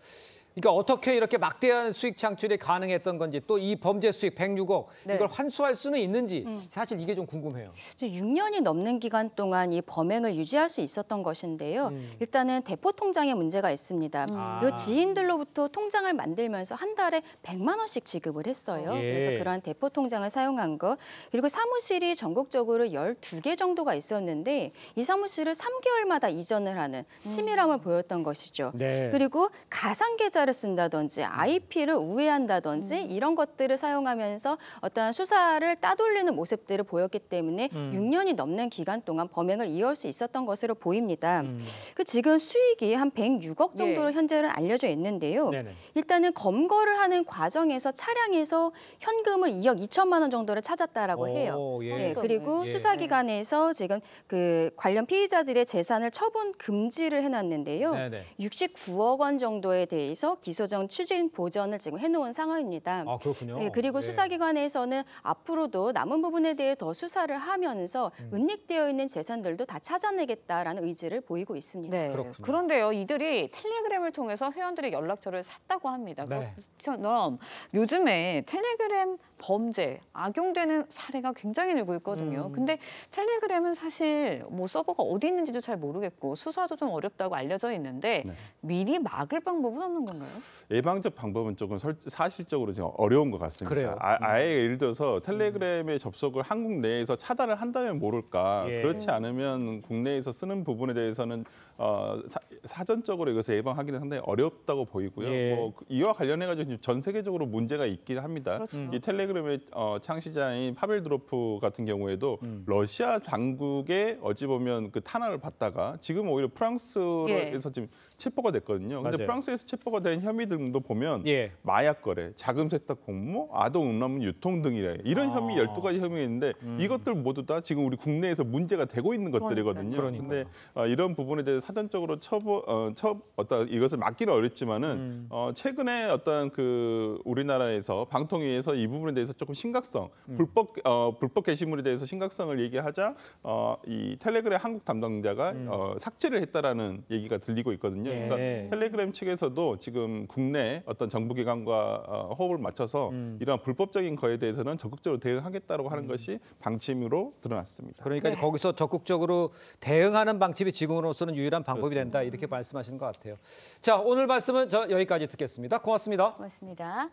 그러니까 어떻게 이렇게 막대한 수익 창출이 가능했던 건지 또 이 범죄 수익 106억 이걸 환수할 수는 있는지 사실 이게 좀 궁금해요. 6년이 넘는 기간 동안 이 범행을 유지할 수 있었던 것인데요. 일단은 대포 통장에 문제가 있습니다. 이 지인들로부터 통장을 만들면서 한 달에 100만 원씩 지급을 했어요. 그래서 그러한 대포 통장을 사용한 것. 그리고 사무실이 전국적으로 12개 정도가 있었는데 이 사무실을 3개월마다 이전을 하는 치밀함을 보였던 것이죠. 그리고 가상 계좌 를 쓴다든지 IP를 우회한다든지 이런 것들을 사용하면서 어떤 수사를 따돌리는 모습들을 보였기 때문에 6년이 넘는 기간 동안 범행을 이어올 수 있었던 것으로 보입니다. 그 지금 수익이 한 106억 정도로 현재는 알려져 있는데요. 일단은 검거를 하는 과정에서 차량에서 현금을 2억 2천만 원 정도를 찾았다라고 해요. 그리고 수사기관에서 지금 그 관련 피의자들의 재산을 처분 금지를 해놨는데요. 69억 원 정도에 대해서 대해서 기소정 추진 보전을 지금 해놓은 상황입니다. 아, 그렇군요. 네, 그리고 네. 수사기관에서는 앞으로도 남은 부분에 대해 더 수사를 하면서 은닉되어 있는 재산들도 다 찾아내겠다라는 의지를 보이고 있습니다. 네. 그런데요, 이들이 텔레그램을 통해서 회원들의 연락처를 샀다고 합니다. 네. 그럼 요즘에 텔레그램 범죄 악용되는 사례가 굉장히 늘고 있거든요. 근데 텔레그램은 사실 뭐 서버가 어디 있는지도 잘 모르겠고 수사도 좀 어렵다고 알려져 있는데 미리 막을 방법은 없는 건가요? 예방적 방법은 조금 사실적으로 지금 어려운 것 같습니다. 그래요. 아예 예를 들어서 텔레그램에 접속을 한국 내에서 차단을 한다면 모를까. 그렇지 않으면 국내에서 쓰는 부분에 대해서는 사전적으로 이것을 예방하기는 상당히 어렵다고 보이고요. 뭐 이와 관련해가지고 전 세계적으로 문제가 있긴 합니다. 이 텔레그램의 창시자인 파벨 두로프 같은 경우에도 러시아 당국에 어찌 보면 그 탄압을 받다가 지금 오히려 프랑스에서 지금 체포가 됐거든요. 근데 프랑스에서 체포가 된 혐의 등도 보면 마약 거래, 자금 세탁 공모, 아동 음란물 유통 등이래. 이런 혐의 12가지 혐의가 있는데 이것들 모두 다 지금 우리 국내에서 문제가 되고 있는 것들이거든요. 그런데 이런 부분에 대해서 사전적으로 어떤 이것을 막기는 어렵지만은 최근에 어떤 그 우리나라에서 방통위에서 이 부분에 대해서 조금 심각성, 불법 게시물에 대해서 심각성을 얘기하자 이 텔레그램 한국 담당자가 삭제를 했다라는 얘기가 들리고 있거든요. 그러니까 텔레그램 측에서도 지금 국내 어떤 정부기관과 호흡을 맞춰서 이러한 불법적인 거에 대해서는 적극적으로 대응하겠다고 하는 것이 방침으로 드러났습니다. 그러니까 거기서 적극적으로 대응하는 방침이 지금으로서는 유일한 방법이 된다 이렇게 말씀하시는 것 같아요. 자, 오늘 말씀은 여기까지 듣겠습니다. 고맙습니다. 고맙습니다.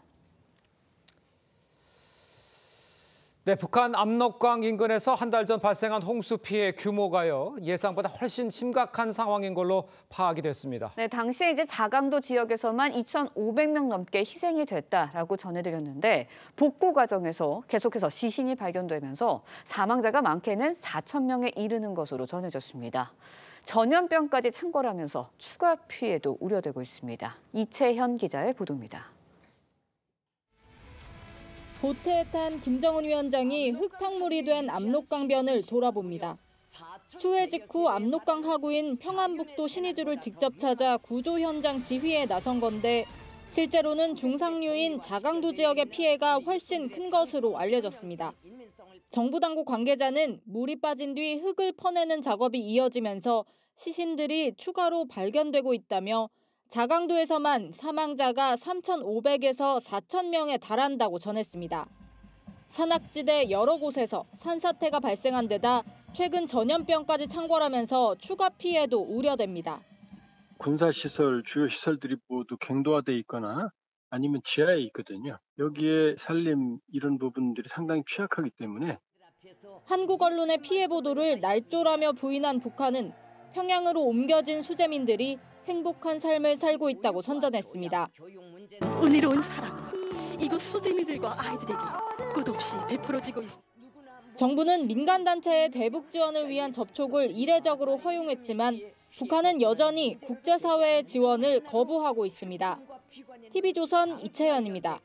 네, 북한 압록강 인근에서 한 달 전 발생한 홍수 피해 규모가요 예상보다 훨씬 심각한 상황인 걸로 파악이 됐습니다. 네, 당시에 이제 자강도 지역에서만 2,500명 넘게 희생이 됐다라고 전해드렸는데 복구 과정에서 계속해서 시신이 발견되면서 사망자가 많게는 4,000명에 이르는 것으로 전해졌습니다. 전염병까지 창궐하면서 추가 피해도 우려되고 있습니다. 이채현 기자의 보도입니다. 보트에 탄 김정은 위원장이 흙탕물이 된 압록강변을 돌아봅니다. 수해 직후 압록강 하구인 평안북도 신의주를 직접 찾아 구조 현장 지휘에 나선 건데 실제로는 중상류인 자강도 지역의 피해가 훨씬 큰 것으로 알려졌습니다. 정부 당국 관계자는 물이 빠진 뒤 흙을 퍼내는 작업이 이어지면서 시신들이 추가로 발견되고 있다며 자강도에서만 사망자가 3,500에서 4,000명에 달한다고 전했습니다. 산악지대 여러 곳에서 산사태가 발생한 데다 최근 전염병까지 창궐하면서 추가 피해도 우려됩니다. 군사시설, 주요 시설들이 모두 갱도화돼 있거나 아니면 지하에 있거든요. 여기에 산림 이런 부분들이 상당히 취약하기 때문에 한국 언론의 피해 보도를 날조라며 부인한 북한은 평양으로 옮겨진 수재민들이 행복한 삶을 살고 있다고 선전했습니다. 은혜로운 사랑, 이곳 수재민들과 아이들에게 끝없이 베풀어지고 있습니다. 정부는 민간단체의 대북 지원을 위한 접촉을 이례적으로 허용했지만 북한은 여전히 국제사회의 지원을 거부하고 있습니다. TV조선 이채연입니다.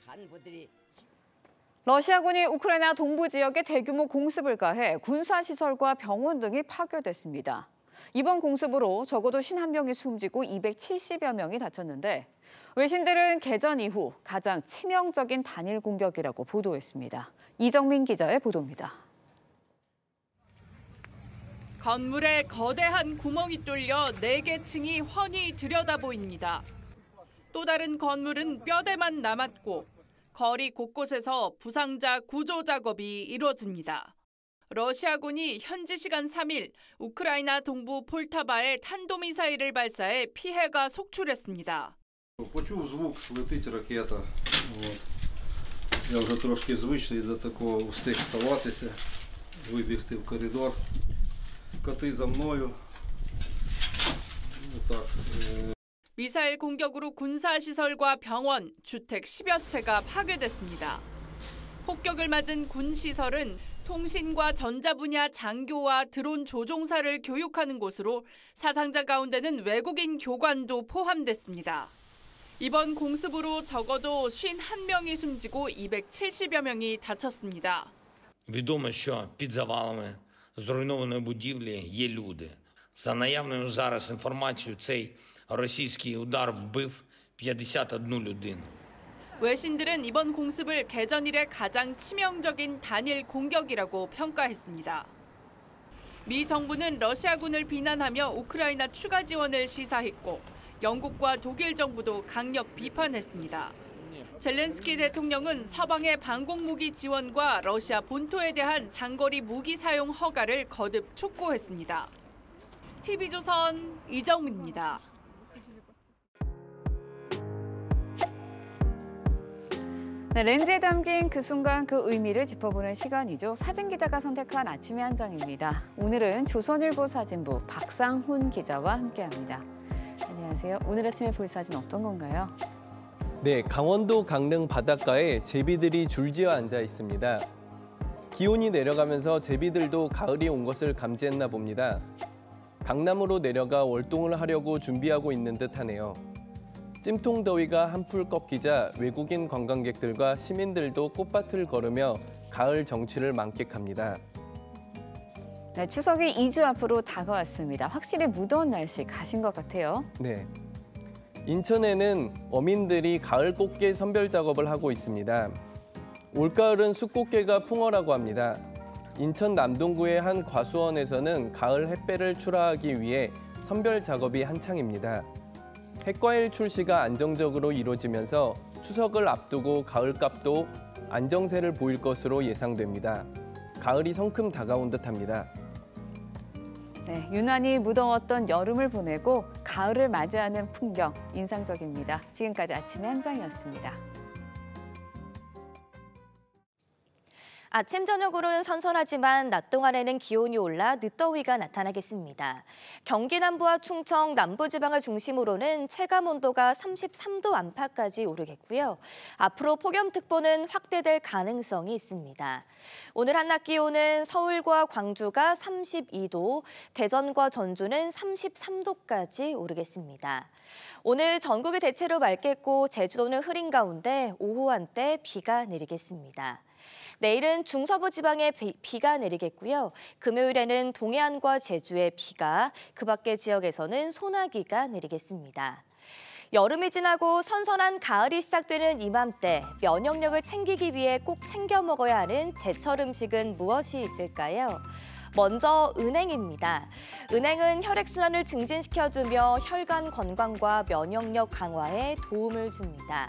러시아군이 우크라이나 동부 지역에 대규모 공습을 가해 군사시설과 병원 등이 파괴됐습니다. 이번 공습으로 적어도 51명이 숨지고 270여 명이 다쳤는데 외신들은 개전 이후 가장 치명적인 단일 공격이라고 보도했습니다. 이정민 기자의 보도입니다. 건물에 거대한 구멍이 뚫려 4개 층이 훤히 들여다보입니다. 또 다른 건물은 뼈대만 남았고 거리 곳곳에서 부상자 구조 작업이 이루어집니다. 러시아군이 현지 시간 3일 우크라이나 동부 폴타바에 탄도미사일을 발사해 피해가 속출했습니다. Почув звук, летить ракета. Я вже трошки звичний до такого, встиг вставатися, вибігти в коридор. Коти за мною. Так. 미사일 공격으로 군사시설과 병원, 주택 10여 채가 파괴됐습니다. 폭격을 맞은 군 시설은 통신과 전자 분야 장교와 드론 조종사를 교육하는 곳으로 사상자 가운데는 외국인 교관도 포함됐습니다. 이번 공습으로 적어도 51명이 숨지고 270여 명이 다쳤습니다. Відомо, що під завалами зруйнованої будівлі є люди. За наявною зараз інформацією, цей російський удар вбив 51 людину. 외신들은 이번 공습을 개전 이래 가장 치명적인 단일 공격이라고 평가했습니다. 미 정부는 러시아군을 비난하며 우크라이나 추가 지원을 시사했고 영국과 독일 정부도 강력 비판했습니다. 젤렌스키 대통령은 서방의 방공무기 지원과 러시아 본토에 대한 장거리 무기 사용 허가를 거듭 촉구했습니다. TV조선 이정민입니다. 네, 렌즈에 담긴 그 순간 그 의미를 짚어보는 시간이죠. 사진기자가 선택한 아침의 한 장입니다. 오늘은 조선일보 사진부 박상훈 기자와 함께합니다. 안녕하세요. 오늘 아침에 볼 사진 어떤 건가요? 네, 강원도 강릉 바닷가에 제비들이 줄지어 앉아 있습니다. 기온이 내려가면서 제비들도 가을이 온 것을 감지했나 봅니다. 강남으로 내려가 월동을 하려고 준비하고 있는 듯하네요. 찜통 더위가 한풀 꺾이자 외국인 관광객들과 시민들도 꽃밭을 걸으며 가을 정취를 만끽합니다. 네, 추석이 2주 앞으로 다가왔습니다. 확실히 무더운 날씨 가신 것 같아요. 네, 인천에는 어민들이 가을 꽃게 선별 작업을 하고 있습니다. 올가을은 숯꽃게가 풍어라고 합니다. 인천 남동구의 한 과수원에서는 가을 햇배를 출하하기 위해 선별 작업이 한창입니다. 핵과일 출시가 안정적으로 이루어지면서 추석을 앞두고 가을값도 안정세를 보일 것으로 예상됩니다. 가을이 성큼 다가온 듯합니다. 네, 유난히 무더웠던 여름을 보내고 가을을 맞이하는 풍경 인상적입니다. 지금까지 아침의 한 장이었습니다. 아침, 저녁으로는 선선하지만 낮 동안에는 기온이 올라 늦더위가 나타나겠습니다. 경기 남부와 충청, 남부지방을 중심으로는 체감 온도가 33도 안팎까지 오르겠고요. 앞으로 폭염특보는 확대될 가능성이 있습니다. 오늘 한낮 기온은 서울과 광주가 32도, 대전과 전주는 33도까지 오르겠습니다. 오늘 전국이 대체로 맑겠고 제주도는 흐린 가운데 오후 한때 비가 내리겠습니다. 내일은 중서부 지방에 비가 내리겠고요. 금요일에는 동해안과 제주에 비가, 그 밖의 지역에서는 소나기가 내리겠습니다. 여름이 지나고 선선한 가을이 시작되는 이맘때 면역력을 챙기기 위해 꼭 챙겨 먹어야 하는 제철 음식은 무엇이 있을까요? 먼저 은행입니다. 은행은 혈액순환을 증진시켜주며 혈관 건강과 면역력 강화에 도움을 줍니다.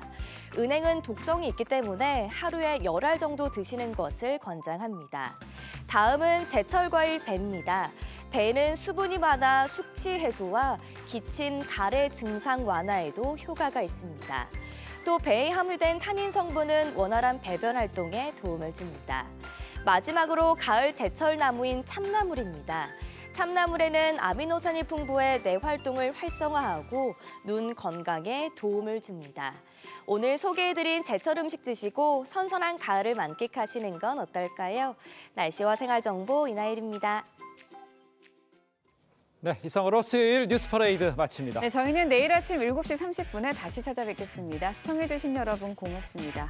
은행은 독성이 있기 때문에 하루에 10알 정도 드시는 것을 권장합니다. 다음은 제철 과일 배입니다. 배는 수분이 많아 숙취 해소와 기침, 가래 증상 완화에도 효과가 있습니다. 또 배에 함유된 타닌 성분은 원활한 배변 활동에 도움을 줍니다. 마지막으로 가을 제철 나무인 참나물입니다. 참나물에는 아미노산이 풍부해 뇌 활동을 활성화하고 눈 건강에 도움을 줍니다. 오늘 소개해드린 제철 음식 드시고 선선한 가을을 만끽하시는 건 어떨까요? 날씨와 생활정보 이나일입니다. 네, 이상으로 수요일 뉴스 퍼레이드 마칩니다. 네, 저희는 내일 아침 7시 30분에 다시 찾아뵙겠습니다. 시청해주신 여러분 고맙습니다.